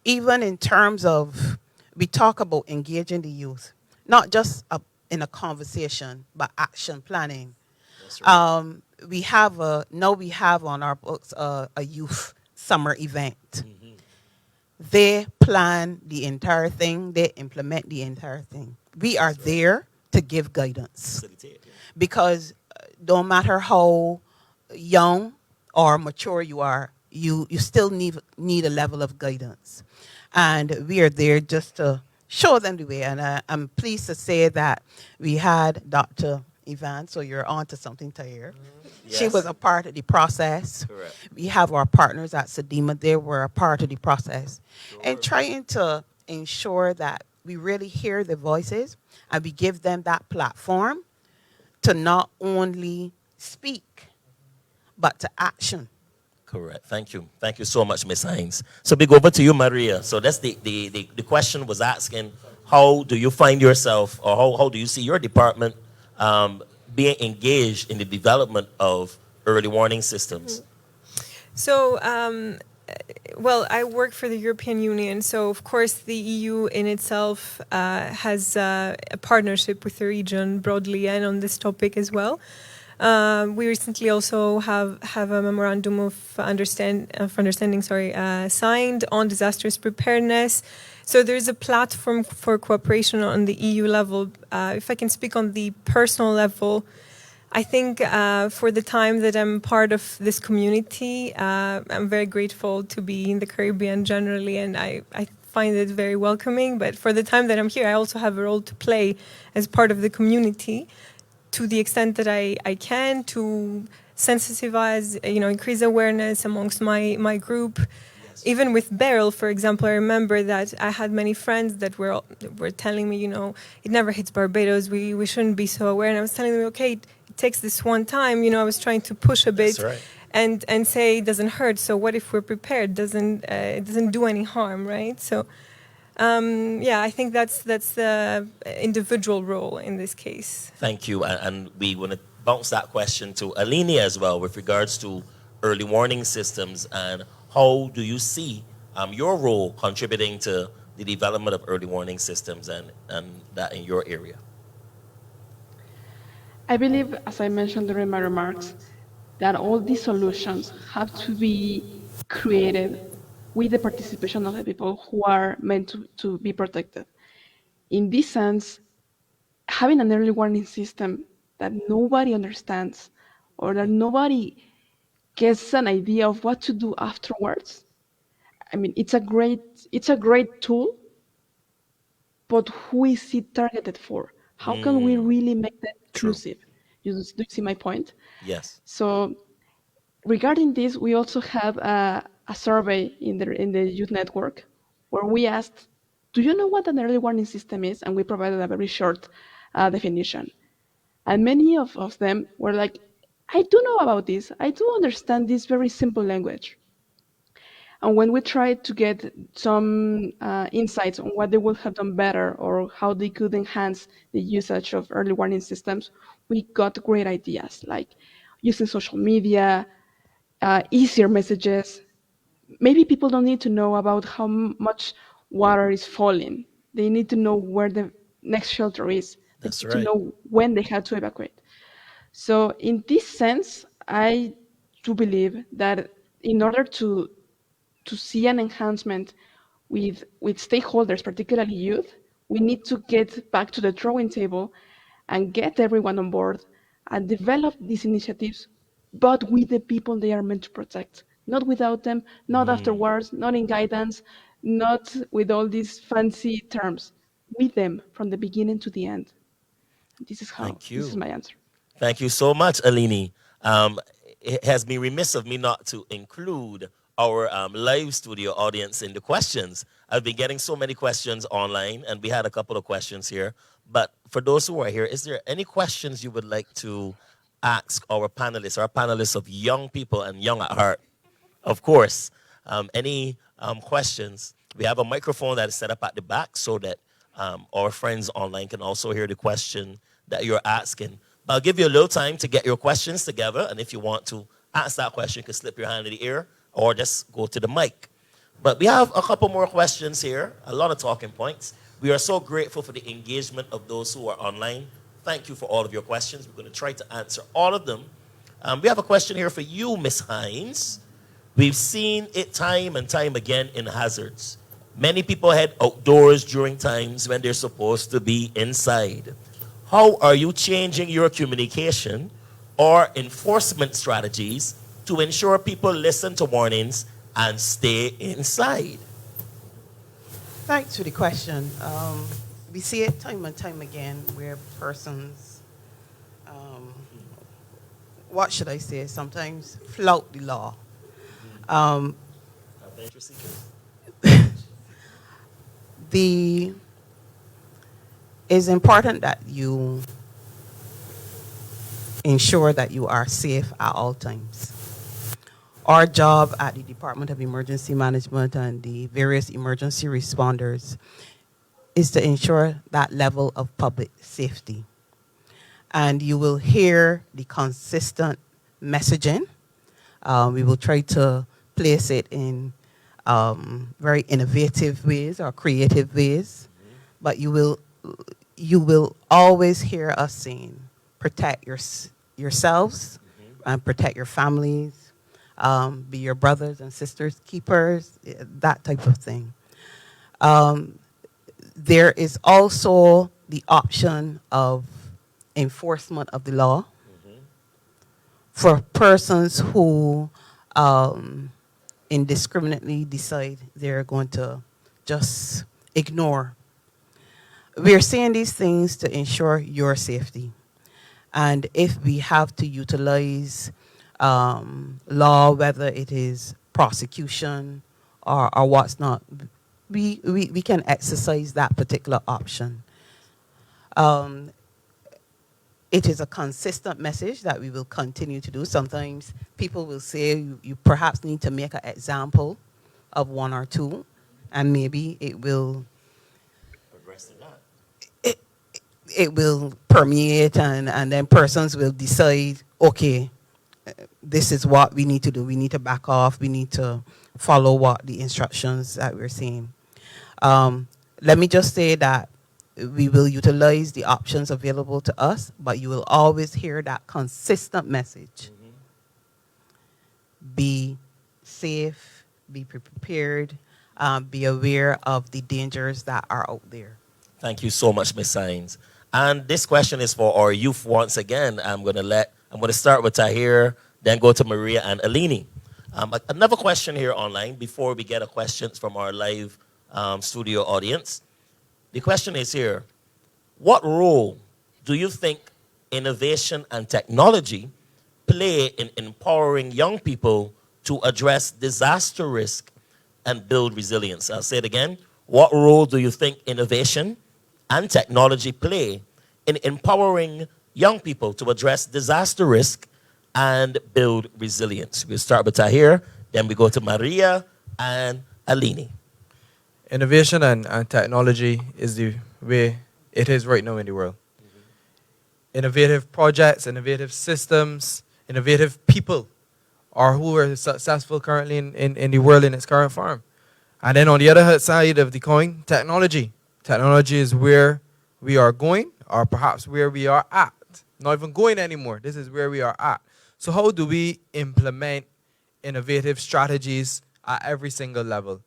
even in terms of, we talk about engaging the youth, not just in a conversation, but action planning. That's right. We have on our books a youth summer event. Mm-hmm. They plan the entire thing, they implement the entire thing. We are there to give guidance, because don't matter how young or mature you are, you still need a level of guidance, and we are there just to show them the way. And I'm pleased to say that we had Dr. Yvonne, so you're on to something, Tahir. Yes. She was a part of the process. Correct. We have our partners at Sedima, they were a part of the process. Sure. And trying to ensure that we really hear the voices and we give them that platform to not only speak, but to action. Correct. Thank you. Thank you so much, Ms. Hines. So big over to you, Maria. So that's the question was asking, how do you find yourself, or how do you see your department being engaged in the development of early warning systems? So, well, I work for the European Union, so of course the EU in itself has a partnership with the region broadly and on this topic as well. We recently also have a memorandum of understanding signed on disasters preparedness. So there's a platform for cooperation on the EU level. If I can speak on the personal level, I think for the time that I'm part of this community, I'm very grateful to be in the Caribbean generally, and I find it very welcoming. But for the time that I'm here, I also have a role to play as part of the community, to the extent that I can, to sensitize, increase awareness amongst my group. Yes. Even with Beryl, for example, I remember that I had many friends that were telling me, it never hits Barbados, we shouldn't be so aware. And I was telling them, okay, it takes this one time. I was trying to push a bit. That's right. And say it doesn't hurt. So what if we're prepared? It doesn't do any harm, right? So I think that's the individual role in this case. Thank you. And we want to bounce that question to Alenia as well with regards to early warning systems, and how do you see your role contributing to the development of early warning systems and that in your area? I believe, as I mentioned during my remarks, that all these solutions have to be created with the participation of the people who are meant to be protected. In this sense, having an early warning system that nobody understands or that nobody gets an idea of what to do afterwards, I mean, it's a great tool, but who is it targeted for? How can we really make that True. inclusive? Do you see my point? Yes. So regarding this, we also have a survey in the youth network where we asked, do you know what an early warning system is? And we provided a very short definition. And many of them were like, I do know about this. I do understand this very simple language. And when we tried to get some insights on what they would have done better or how they could enhance the usage of early warning systems, we got great ideas like using social media, easier messages. Maybe people don't need to know about how much water is falling. They need to know where the next shelter is. They That's need to right. know when they have to evacuate. So in this sense, I do believe that in order to see an enhancement with stakeholders, particularly youth, we need to get back to the drawing table and get everyone on board and develop these initiatives, but with the people they are meant to protect. Not without them, not afterwards, not in guidance, not with all these fancy terms. With them from the beginning to the end. Thank This is you. my answer. Thank you so much, Alini. It has been remiss of me not to include our live studio audience in the questions. I've been getting so many questions online, and we had a couple of questions here. But for those who are here, is there any questions you would like to ask our panelists of young people and young at heart? Of course, any questions? We have a microphone that is set up at the back so that our friends online can also hear the question that you're asking. But I'll give you a little time to get your questions together, and if you want to ask that question, you can slip your hand in the ear or just go to the mic. But we have a couple more questions here, a lot of talking points. We are so grateful for the engagement of those who are online. Thank you for all of your questions. We're going to try to answer all of them. We have a question here for you, Miss Hines. We've seen it time and time again in hazards. Many people head outdoors during times when they're supposed to be inside. How are you changing your communication or enforcement strategies to ensure people listen to warnings and stay inside? Thanks for the question. We see it time and time again where persons, what should I say, sometimes flout the law. It's important that you ensure that you are safe at all times. Our job at the Department of Emergency Management and the various emergency responders is to ensure that level of public safety. And you will hear the consistent messaging. We will try to place it in very innovative ways or creative ways, but you will always hear us saying, protect yourselves and protect your families, be your brothers and sisters keepers, that type of thing. There is also the option of enforcement of the law for persons who indiscriminately decide they're going to just ignore. We're saying these things to ensure your safety. And if we have to utilize law, whether it is prosecution or what's not, we can exercise that particular option. It is a consistent message that we will continue to do. Sometimes people will say you perhaps need to make an example of one or two, and maybe it will Progress to that. it will permeate, and then persons will decide, okay, this is what we need to do. We need to back off. We need to follow what the instructions that we're seeing. Let me just say that we will utilize the options available to us, but you will always hear that consistent message. Be safe, be prepared, be aware of the dangers that are out there. Thank you so much, Ms. Sainz. And this question is for our youth once again. I'm going to start with Tahir, then go to Maria and Alini. Another question here online before we get a questions from our live studio audience. The question is here, what role do you think innovation and technology play in empowering young people to address disaster risk and build resilience? I'll say it again. What role do you think innovation and technology play in empowering young people to address disaster risk and build resilience? We'll start with Tahir, then we go to Maria and Alini. Innovation and technology is the way it is right now in the world. Innovative projects, innovative systems, innovative people are who are successful currently in the world in its current form. And then on the other side of the coin, technology. Technology is where we are going, or perhaps where we are at. Not even going anymore. This is where we are at. So how do we implement innovative strategies at every single level?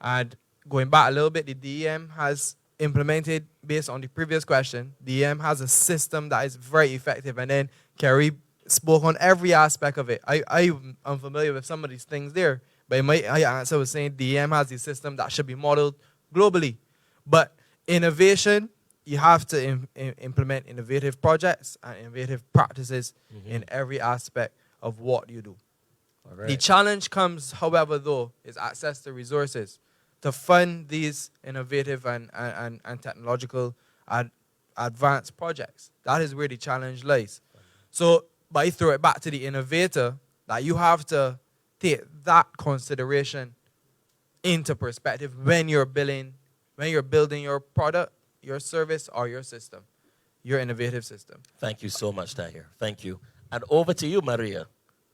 And going back a little bit, the DEM has implemented, based on the previous question, DEM has a system that is very effective. And then Kerry spoke on every aspect of it. I'm familiar with some of these things there, but my answer was saying DEM has a system that should be modeled globally. But innovation, you have to implement innovative projects and innovative practices in every aspect of what you do. All right. The challenge comes, however, though, is access to resources to fund these innovative and technological advanced projects. That is where the challenge lies. So, but I throw it back to the innovator, that you have to take that consideration into perspective when you're building your product, your service, or your system, your innovative system. Thank you so much, Tahir. Thank you. And over to you, Maria.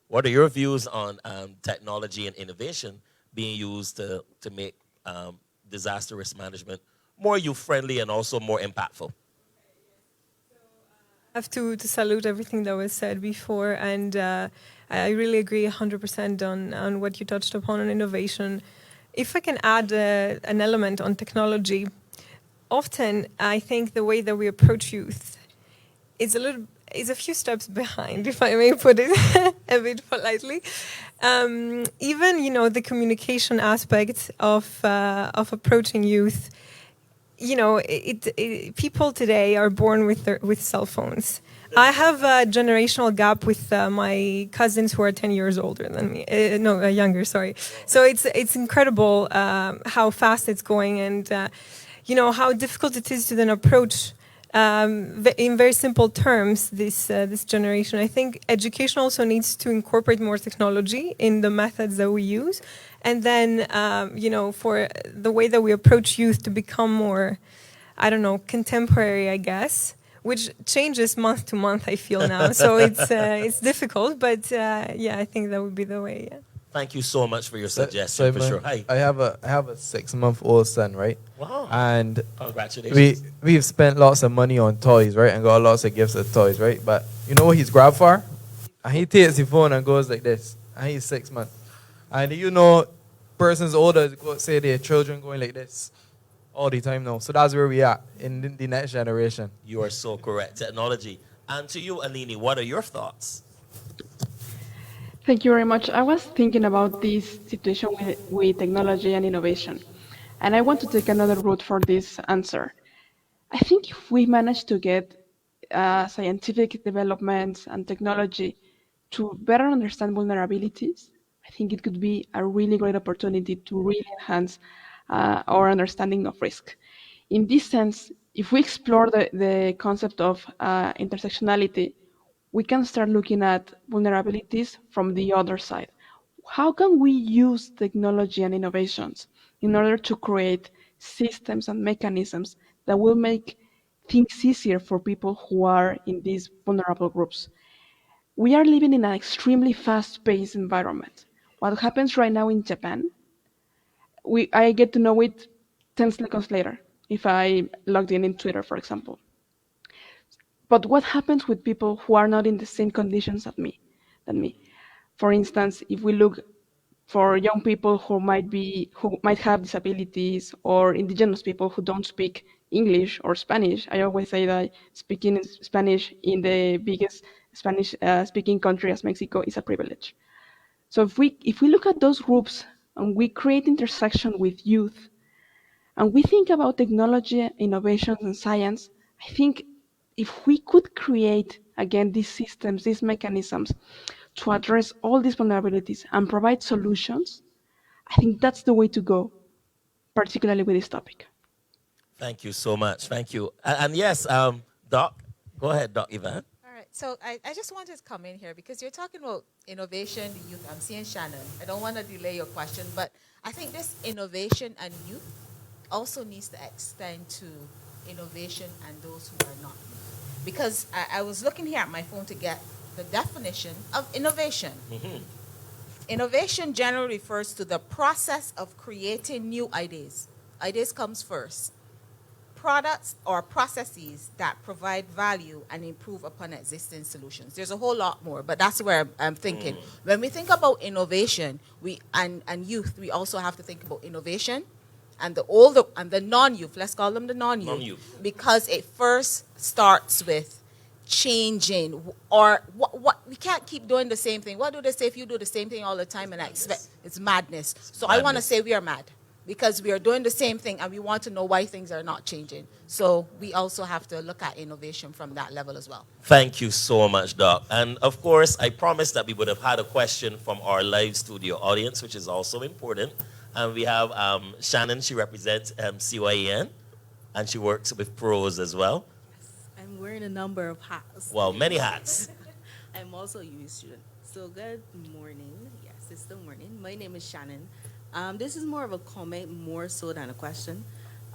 What are your views on technology and innovation being used to make disaster risk management more youth-friendly and also more impactful? I have to salute everything that was said before, and I really agree 100% on what you touched upon on innovation. If I can add an element on technology, often I think the way that we approach youth is a few steps behind, if I may put it a bit politely. Even the communication aspect of approaching youth. People today are born with cell phones. I have a generational gap with my cousins who are 10 years older than me. Younger, sorry. So it's incredible how fast it's going, and how difficult it is to then approach in very simple terms this generation. I think education also needs to incorporate more technology in the methods that we use, and then for the way that we approach youth to become more, contemporary, I guess, which changes month to month, I feel now. So it's difficult, but I think that would be the way. Yeah. Thank you so much for your suggestion, for sure. Hi. I have a 6-month-old son, right? Wow. And congratulations. We've spent lots of money on toys, right? And got lots of gifts of toys, right? But you know what he's grabbed for? And he takes the phone and goes like this. And he's 6 months. And persons older say their children going like this all the time now. So that's where we are in the next generation. You are so correct. Technology. And to you, Alini, what are your thoughts? Thank you very much. I was thinking about this situation with technology and innovation, and I want to take another route for this answer. I think if we manage to get scientific developments and technology to better understand vulnerabilities, I think it could be a really great opportunity to really enhance our understanding of risk. In this sense, if we explore the concept of intersectionality, we can start looking at vulnerabilities from the other side. How can we use technology and innovations in order to create systems and mechanisms that will make things easier for people who are in these vulnerable groups? We are living in an extremely fast-paced environment. What happens right now in Japan, I get to know it 10 seconds later. if I logged in Twitter, for example. But what happens with people who are not in the same conditions than me? For instance, if we look for young people who might have disabilities, or indigenous people who don't speak English or Spanish. I always say that speaking Spanish in the biggest Spanish speaking country as Mexico is a privilege. So if we look at those groups and we create intersection with youth, and we think about technology, innovations, and science, I think if we could create, again, these systems, these mechanisms to address all these vulnerabilities and provide solutions, I think that's the way to go, particularly with this topic. Thank you so much. Thank you. And yes, Doc, go ahead, Doc Ivan. All right, so I just wanted to come in here because you're talking about innovation, youth. I'm seeing Shannon. I don't want to delay your question, but I think this innovation and youth also needs to extend to innovation and those who are not youth. Because I was looking here at my phone to get the definition of innovation. Mm-hmm. Innovation generally refers to the process of creating new ideas. Ideas comes first. Products or processes that provide value and improve upon existing solutions. There's a whole lot more, but that's where I'm thinking. When we think about innovation, and youth, we also have to think about innovation and the older and the non-youth. Let's call them the non-youth, because it first starts with changing, or what we can't keep doing the same thing. What do they say? If you do the same thing all the time and expect, it's madness. So I want to say we are mad, because we are doing the same thing and we want to know why things are not changing. So we also have to look at innovation from that level as well. Thank you so much, Doc. And of course, I promised that we would have had a question from our live studio audience, which is also important. And we have Shannon. She represents CYEN, and she works with pros as well. I'm wearing a number of hats. Well, many hats. I'm also a UWI student. So good morning. Yes, it's still morning. My name is Shannon. This is more of a comment, more so than a question.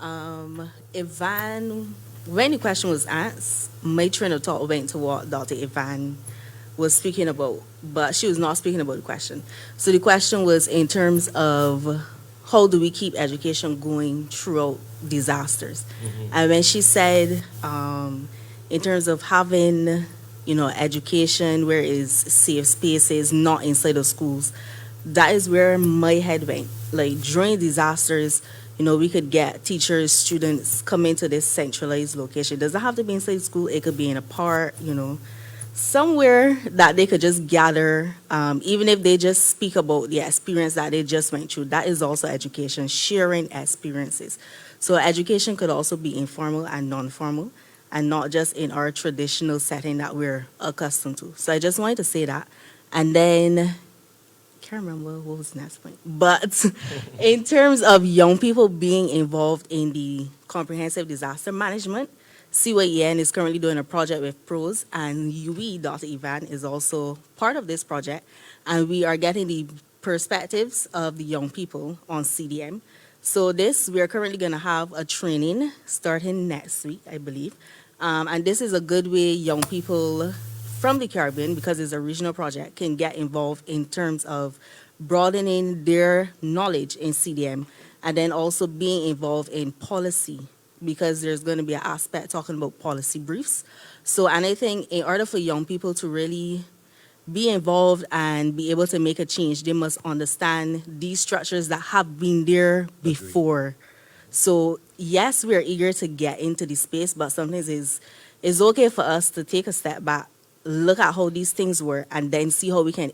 Ivan, when the question was asked, my train of thought went to what Dr. Ivan was speaking about, but she was not speaking about the question. So the question was in terms of how do we keep education going throughout disasters? Mm-hmm. And when she said, in terms of having, education where is safe spaces, not inside of schools, that is where my head went. Like during disasters, we could get teachers, students come into this centralized location. It doesn't have to be inside school. It could be in a park, somewhere that they could just gather, even if they just speak about the experience that they just went through. That is also education, sharing experiences. So education could also be informal and non-formal, and not just in our traditional setting that we're accustomed to. So I just wanted to say that. And then can't remember what was the next point. But in terms of young people being involved in the comprehensive disaster management, CYEN is currently doing a project with pros, and UWI, Dr. Ivan, is also part of this project. And we are getting the perspectives of the young people on CDM. So we are currently going to have a training starting next week, I believe. And this is a good way young people from the Caribbean, because it's a regional project, can get involved in terms of broadening their knowledge in CDM, and then also being involved in policy, because there's going to be an aspect talking about policy briefs. So, and I think in order for young people to really be involved and be able to make a change, they must understand these structures that have been there before. Agreed. So yes, we're eager to get into the space, but sometimes it's okay for us to take a step back, look at how these things work, and then see how we can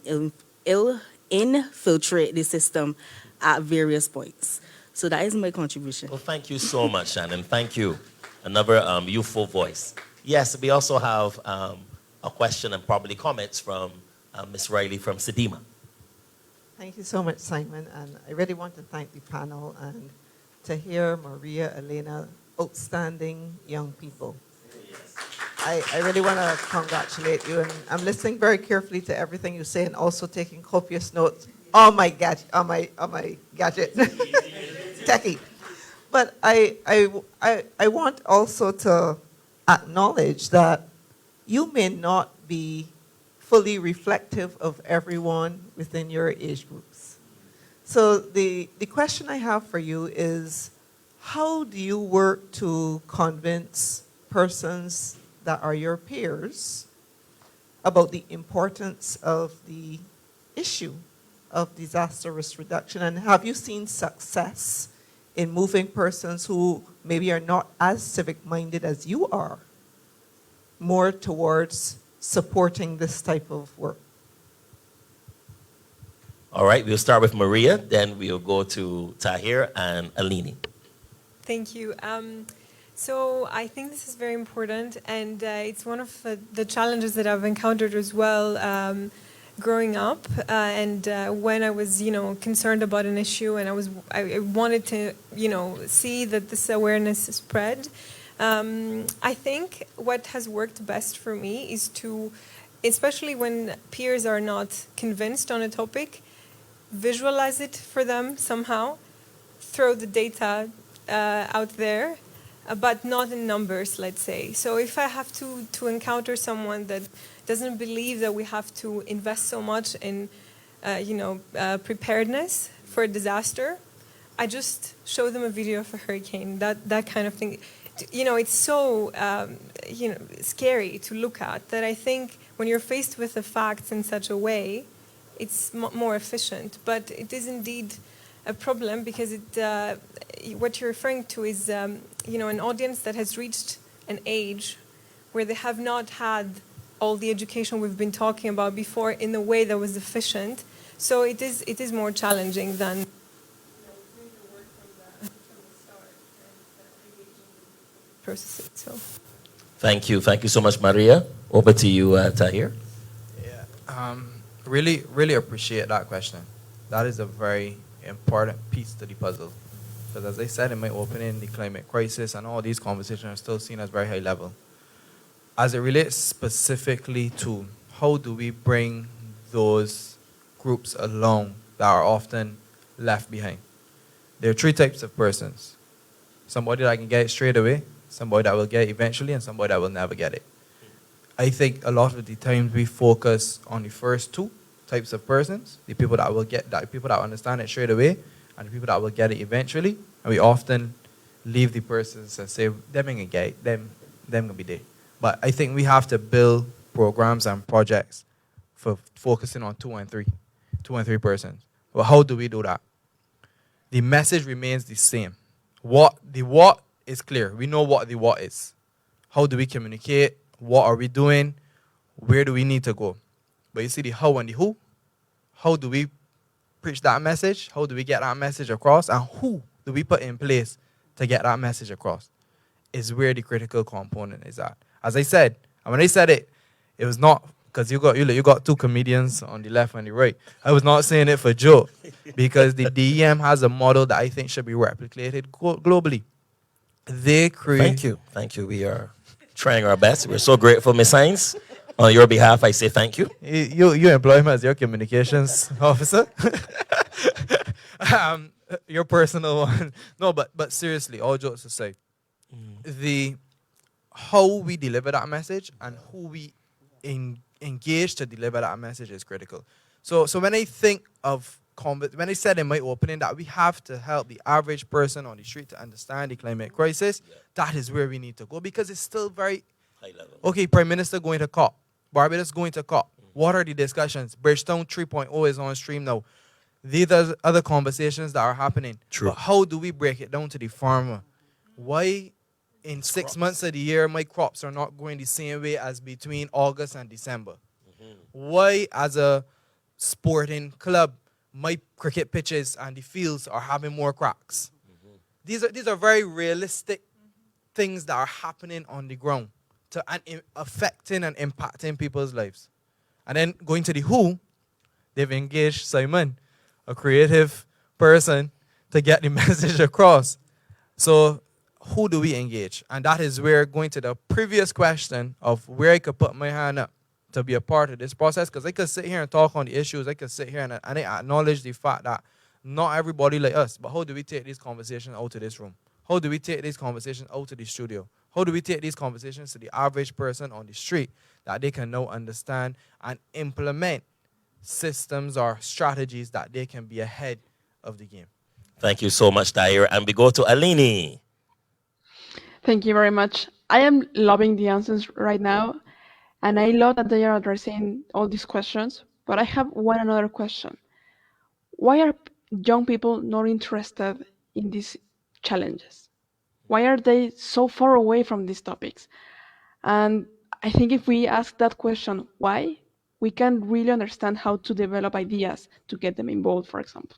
infiltrate the system at various points. So that is my contribution. Well, thank you so much, Shannon. Thank you. Another youthful voice. Yes, we also have a question and probably comments from Ms. Riley from Sedema. Thank you so much, Simon. And I really want to thank the panel and to hear Maria, Elena, outstanding young people. I really want to congratulate you, and I'm listening very carefully to everything you say and also taking copious notes on my gadget, techie. But I want also to acknowledge that you may not be fully reflective of everyone within your age groups. So the question I have for you is, how do you work to convince persons that are your peers about the importance of the issue of disaster risk reduction? And have you seen success in moving persons who maybe are not as civic-minded as you are more towards supporting this type of work? All right, we'll start with Maria, then we'll go to Tahir and Alini. Thank you. So I think this is very important, and it's one of the challenges that I've encountered as well growing up. And when I was, concerned about an issue, and I wanted to, see that this awareness spread. I think what has worked best for me is to, especially when peers are not convinced on a topic, visualize it for them somehow, throw the data out there, but not in numbers, let's say. So if I have to encounter someone that doesn't believe that we have to invest so much in, preparedness for a disaster, I just show them a video of a hurricane, that kind of thing. It's so, scary to look at that I think when you're faced with the facts in such a way, it's more efficient. But it is indeed a problem because what you're referring to is, an audience that has reached an age where they have not had all the education we've been talking about before in a way that was efficient. So it is more challenging than doing the work from the start and engaging the process it. So. Thank you so much, Maria. Over to you, Tahir. Yeah. Really, really appreciate that question. That is a very important piece to the puzzle. Because as I said in my opening, the climate crisis and all these conversations are still seen as very high level. As it relates specifically to how do we bring those groups along that are often left behind. There are three types of persons. Somebody that can get it straight away, somebody that will get it eventually, and somebody that will never get it. I think a lot of the times we focus on the first two types of persons, the people that will get that, people that understand it straight away, and the people that will get it eventually. And we often leave the persons and say, them ain't gonna get it, them gonna be there. But I think we have to build programs and projects for focusing on two and three persons. Well, how do we do that? The message remains the same. The what is clear. We know what the what is. How do we communicate? What are we doing? Where do we need to go? But you see the how and the who. How do we preach that message? How do we get that message across? And who do we put in place to get that message across? Is where the critical component is at. As I said, and when I said it, it was not because you got two comedians on the left and the right. I was not saying it for joke because the DEM has a model that I think should be replicated globally. They create. Thank you. We are trying our best. We're so grateful, Ms. Hines. On your behalf, I say thank you. You employ him as your communications officer. Your personal one. No, but seriously, all jokes aside, how we deliver that message and who we engage to deliver that message is critical. So when I think of when I said in my opening that we have to help the average person on the street to understand the climate crisis, that is where we need to go because it's still very high level. Okay, Prime Minister going to COP. Barbados going to COP. What are the discussions? Bridgetown 3.0 is on stream now. These are other conversations that are happening. True. But how do we break it down to the farmer? Why in 6 months of the year my crops are not going the same way as between August and December? Why as a sporting club my cricket pitches and the fields are having more cracks? These are very realistic things that are happening on the ground and affecting and impacting people's lives. And then going to the who, they've engaged Simon, a creative person, to get the message across. So who do we engage? And that is where going to the previous question of where I could put my hand up to be a part of this process, because I could sit here and talk on the issues. I could sit here and I acknowledge the fact that not everybody like us, but how do we take these conversations out of this room? How do we take these conversations out to the studio? How do we take these conversations to the average person on the street that they can now understand and implement systems or strategies that they can be ahead of the game? Thank you so much, Tahir. And we go to Alini. Thank you very much. I am loving the answers right now, and I love that they are addressing all these questions. But I have one another question. Why are young people not interested in these challenges? Why are they so far away from these topics? And I think if we ask that question, why, we can really understand how to develop ideas to get them involved, for example.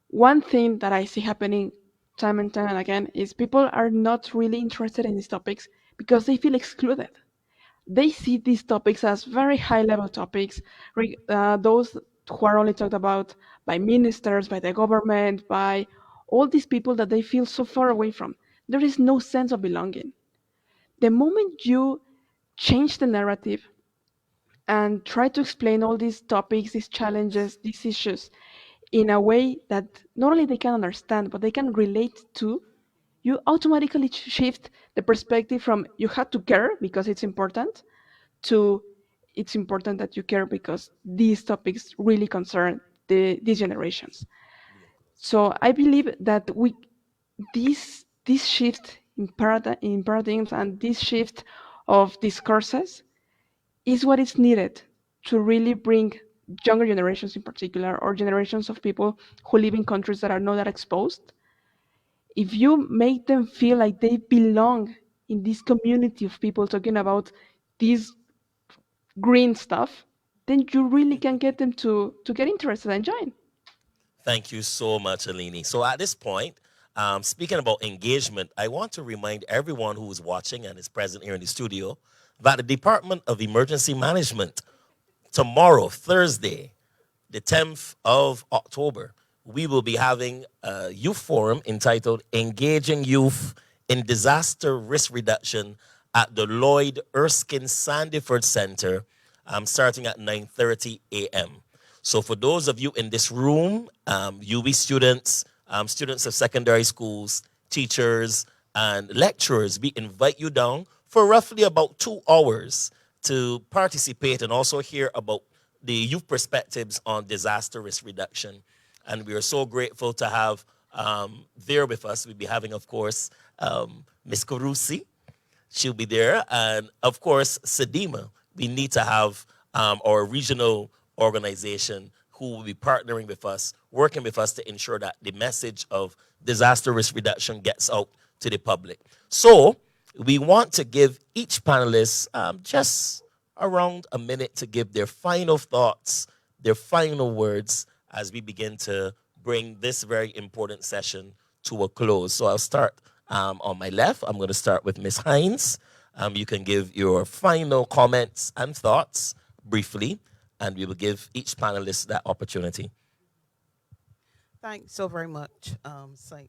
One thing that I see happening time and time and again is people are not really interested in these topics because they feel excluded. They see these topics as very high level topics, those who are only talked about by ministers, by the government, by all these people that they feel so far away from. There is no sense of belonging. The moment you change the narrative and try to explain all these topics, these challenges, these issues in a way that not only they can understand, but they can relate to, you automatically shift the perspective from you have to care because it's important to it's important that you care because these topics really concern these generations. So I believe that this shift in paradigms and this shift of discourses is what is needed to really bring younger generations in particular, or generations of people who live in countries that are not that exposed. If you make them feel like they belong in this community of people talking about this green stuff, then you really can get them to get interested and join. Thank you so much, Alini. So at this point, speaking about engagement, I want to remind everyone who is watching and is present here in the studio that the Department of Emergency Management, tomorrow, Thursday, the 10th of October, we will be having a youth forum entitled Engaging Youth in Disaster Risk Reduction at the Lloyd Erskine Sandyford Center, starting at 9:30 a.m. So for those of you in this room, UB students, students of secondary schools, teachers, and lecturers, we invite you down for roughly about 2 hours to participate and also hear about the youth perspectives on disaster risk reduction. And we are so grateful to have there with us. We'll be having, of course, Ms. Kurusi. She'll be there. And, of course, Sedima. We need to have our regional organization who will be partnering with us, working with us to ensure that the message of disaster risk reduction gets out to the public. So we want to give each panelist just around a minute to give their final thoughts, their final words as we begin to bring this very important session to a close. So I'll start on my left. I'm going to start with Ms. Hines. You can give your final comments and thoughts briefly, and we will give each panelist that opportunity. Thanks so very much,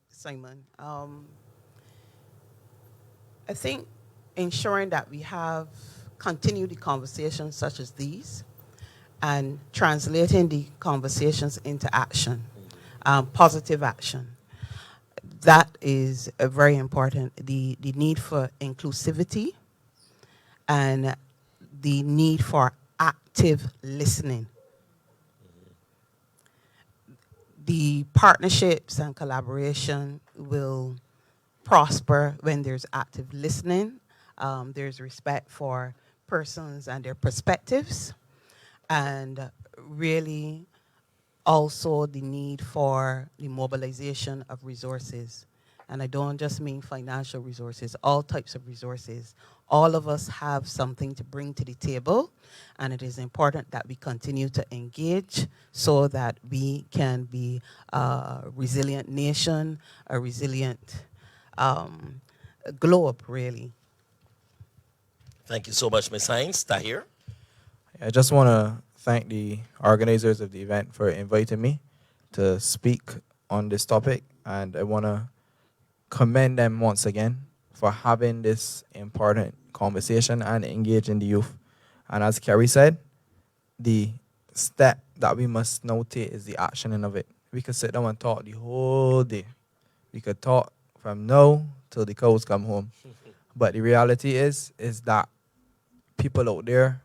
Simon. I think ensuring that we have continued the conversations such as these and translating the conversations into action, positive action, that is very important. The need for inclusivity and the need for active listening. The partnerships and collaboration will prosper when there's active listening. There's respect for persons and their perspectives, and really also the need for the mobilization of resources. And I don't just mean financial resources, all types of resources. All of us have something to bring to the table, and it is important that we continue to engage so that we can be a resilient nation, a resilient globe, really. Thank you so much, Ms. Hines. Tahir? I just want to thank the organizers of the event for inviting me to speak on this topic, and I want to commend them once again for having this important conversation and engaging the youth. And as Carrie said, the step that we must now take is the actioning of it. We could sit down and talk the whole day. We could talk from now till the cows come home. But the reality is that people out there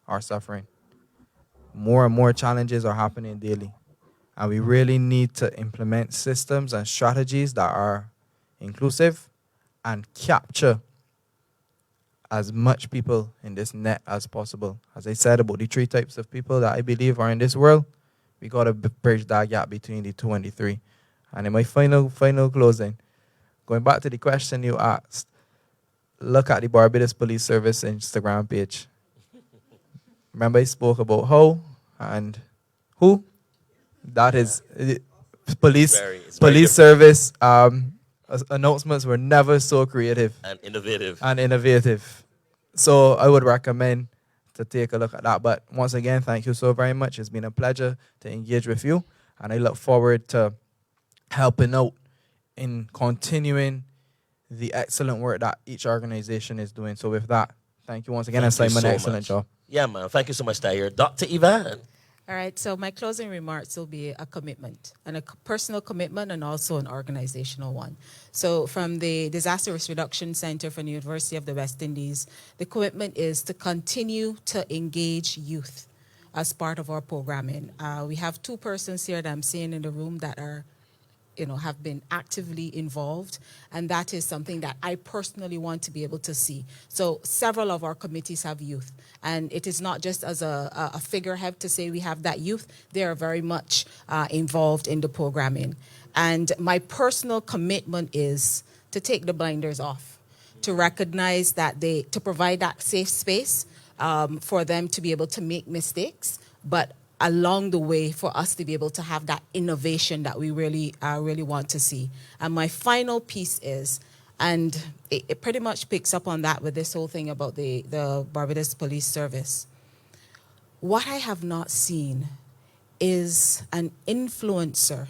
are suffering. More and more challenges are happening daily. And we really need to implement systems and strategies that are inclusive and capture as much people in this net as possible. As I said about the 3 types of people that I believe are in this world, we got to bridge that gap between the 2 and the 3. And in my final closing, going back to the question you asked, look at the Barbados Police Service Instagram page. Remember I spoke about how and who? That is police It's very police different. service announcements were never so creative And innovative. and innovative. So I would recommend to take a look at that. But once again, thank you so very much. It's been a pleasure to engage with you. And I look forward to helping out in continuing the excellent work that each organization is doing. So with that, thank you once again. And Thank you Simon, so excellent much. job. Yeah, man. Thank you so much, Tahir. Dr. Yvonne. All right, so my closing remarks will be a commitment, and a personal commitment and also an organizational one. So from the Disaster Risk Reduction Center from the University of the West Indies, the commitment is to continue to engage youth as part of our programming. We have 2 persons here that I'm seeing in the room that are have been actively involved, and that is something that I personally want to be able to see. So several of our committees have youth, and it is not just as a figurehead to say we have that youth. They are very much involved in the programming. And my personal commitment is to take the blinders off, to recognize that to provide that safe space for them to be able to make mistakes, but along the way for us to be able to have that innovation that we really want to see. And my final piece is, and it pretty much picks up on that with this whole thing about the Barbados Police Service. What I have not seen is an influencer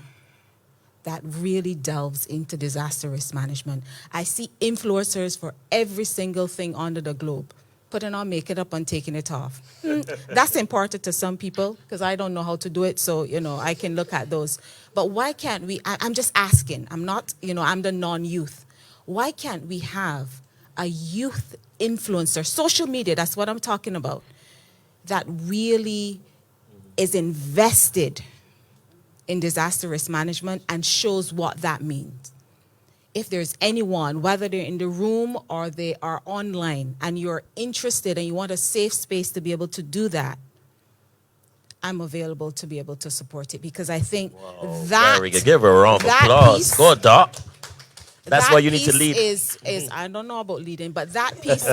that really delves into disaster risk management. I see influencers for every single thing under the globe, putting on makeup and taking it off. That's important to some people because I don't know how to do it, so I can look at those. But why can't we? I'm just asking. I'm not, I'm the non-youth. Why can't we have a youth influencer, social media? That's what I'm talking about. That really is invested in disaster risk management and shows what that means. If there's anyone, whether they're in the room or they are online, and you're interested and you want a safe space to be able to do that, I'm available to be able to support it, because I think that Very good. Give her a round of that applause. piece- Go, Doc. That's that why you need to piece lead. Is I don't know about leading, but that piece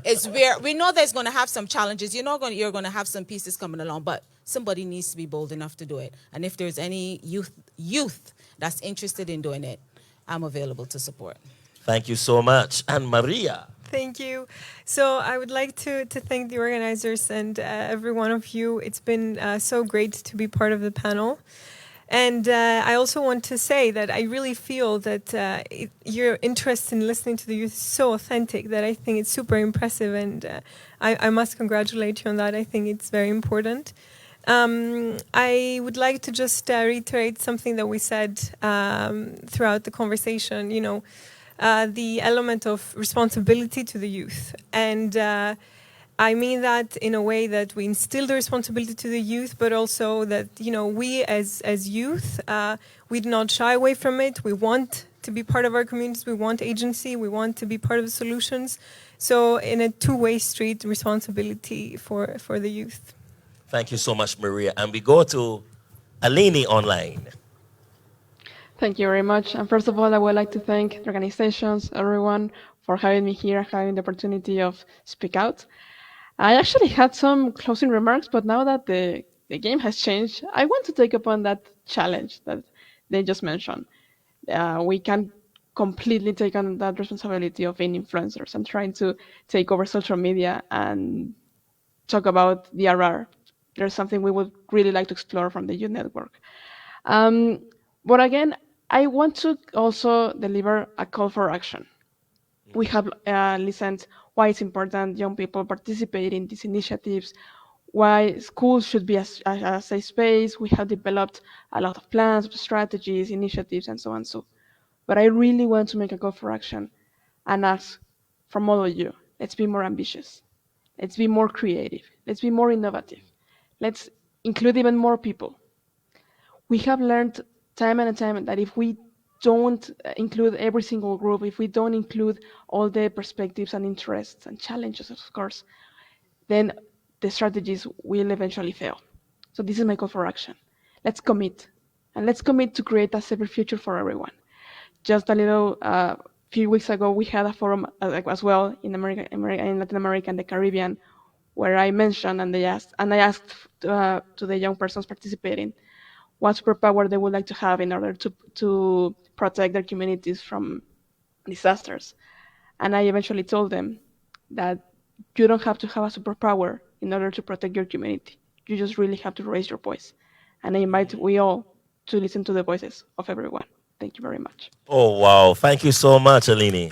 is where we know there's going to have some challenges. You're going to have some pieces coming along, but somebody needs to be bold enough to do it. And if there's any youth that's interested in doing it, I'm available to support. Thank you so much. And Maria. Thank you. So I would like to thank the organizers and every one of you. It's been so great to be part of the panel. And I also want to say that I really feel that your interest in listening to the youth is so authentic that I think it's super impressive, and I must congratulate you on that. I think it's very important. I would like to just reiterate something that we said throughout the conversation, the element of responsibility to the youth. And I mean that in a way that we instill the responsibility to the youth, but also that, we as youth, we do not shy away from it. We want to be part of our communities. We want agency. We want to be part of the solutions. So in a two-way street, responsibility for the youth. Thank you so much, Maria. And we go to Alini online. Thank you very much. And first of all, I would like to thank the organizations, everyone, for having me here, having the opportunity of speak out. I actually had some closing remarks, but now that the game has changed, I want to take upon that challenge that they just mentioned. We can completely take on that responsibility of being influencers and trying to take over social media and talk about DRR. There's something we would really like to explore from the Youth Network. But again, I want to also deliver a call for action. We have listened why it's important young people participate in these initiatives, why schools should be a safe space. We have developed a lot of plans, strategies, initiatives, and so on. But I really want to make a call for action and ask from all of you, let's be more ambitious. Let's be more creative. Let's be more innovative. Let's include even more people. we have learned time and time that if we don't include every single group, if we don't include all the perspectives and interests and challenges, of course, then the strategies will eventually fail. So this is my call for action. Let's commit, and let's commit to create a safer future for everyone. Just a little few weeks ago, we had a forum as well in in Latin America and the Caribbean, where I mentioned and I asked to the young persons participating what superpower they would like to have in order to protect their communities from disasters. And I eventually told them that you don't have to have a superpower in order to protect your community. You just really have to raise your voice. And I invite we all to listen to the voices of everyone. Thank you very much. Oh, wow. Thank you so much, Alini.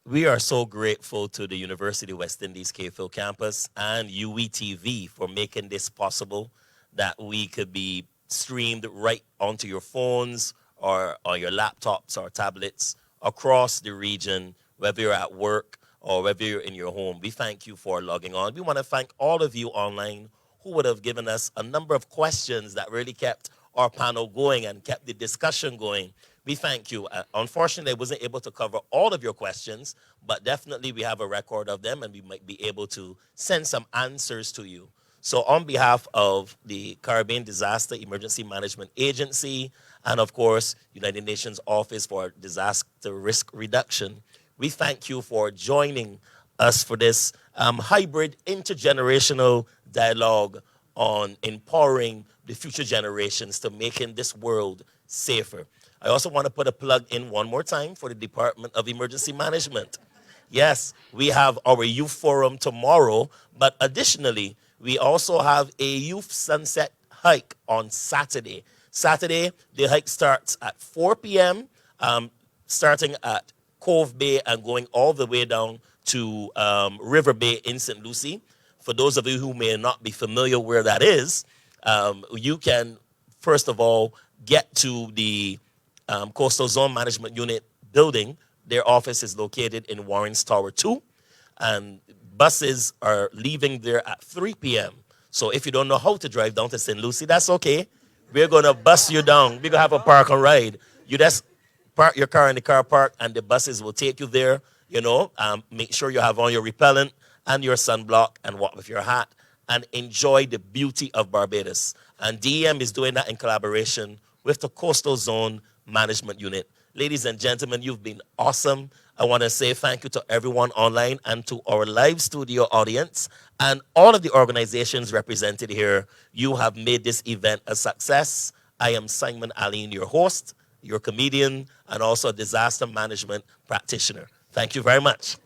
We are so grateful to the University of West Indies Cave-Hill campus and UWITV for making this possible, that we could be streamed right onto your phones or on your laptops or tablets across the region, whether you're at work or whether you're in your home. We thank you for logging on. We want to thank all of you online who would have given us a number of questions that really kept our panel going and kept the discussion going. We thank you. Unfortunately, I wasn't able to cover all of your questions, but definitely we have a record of them and we might be able to send some answers to you. So on behalf of the Caribbean Disaster Emergency Management Agency and, of course, United Nations Office for Disaster Risk Reduction, we thank you for joining us for this hybrid intergenerational dialogue on empowering the future generations to making this world safer. I also want to put a plug in one more time for the Department of Emergency Management. Yes, we have our youth forum tomorrow, but additionally, we also have a youth sunset hike on Saturday. Saturday, the hike starts at 4 p.m., starting at Cove Bay and going all the way down to River Bay in St. Lucie. For those of you who may not be familiar where that is, you can, first of all, get to the Coastal Zone Management Unit building. Their office is located in Warren's Tower 2, and buses are leaving there at 3 p.m. So if you don't know how to drive down to St. Lucie, that's okay. We're going to bus you down. We're going to have a park and ride. You just park your car in the car park, and the buses will take you there. You know, make sure you have on your repellent and your sunblock and walk with your hat and enjoy the beauty of Barbados. And DEM is doing that in collaboration with the Coastal Zone Management Unit. Ladies and gentlemen, you've been awesome. I want to say thank you to everyone online and to our live studio audience and all of the organizations represented here. You have made this event a success. I am Simon Aline, your host, your comedian, and also a disaster management practitioner. Thank you very much.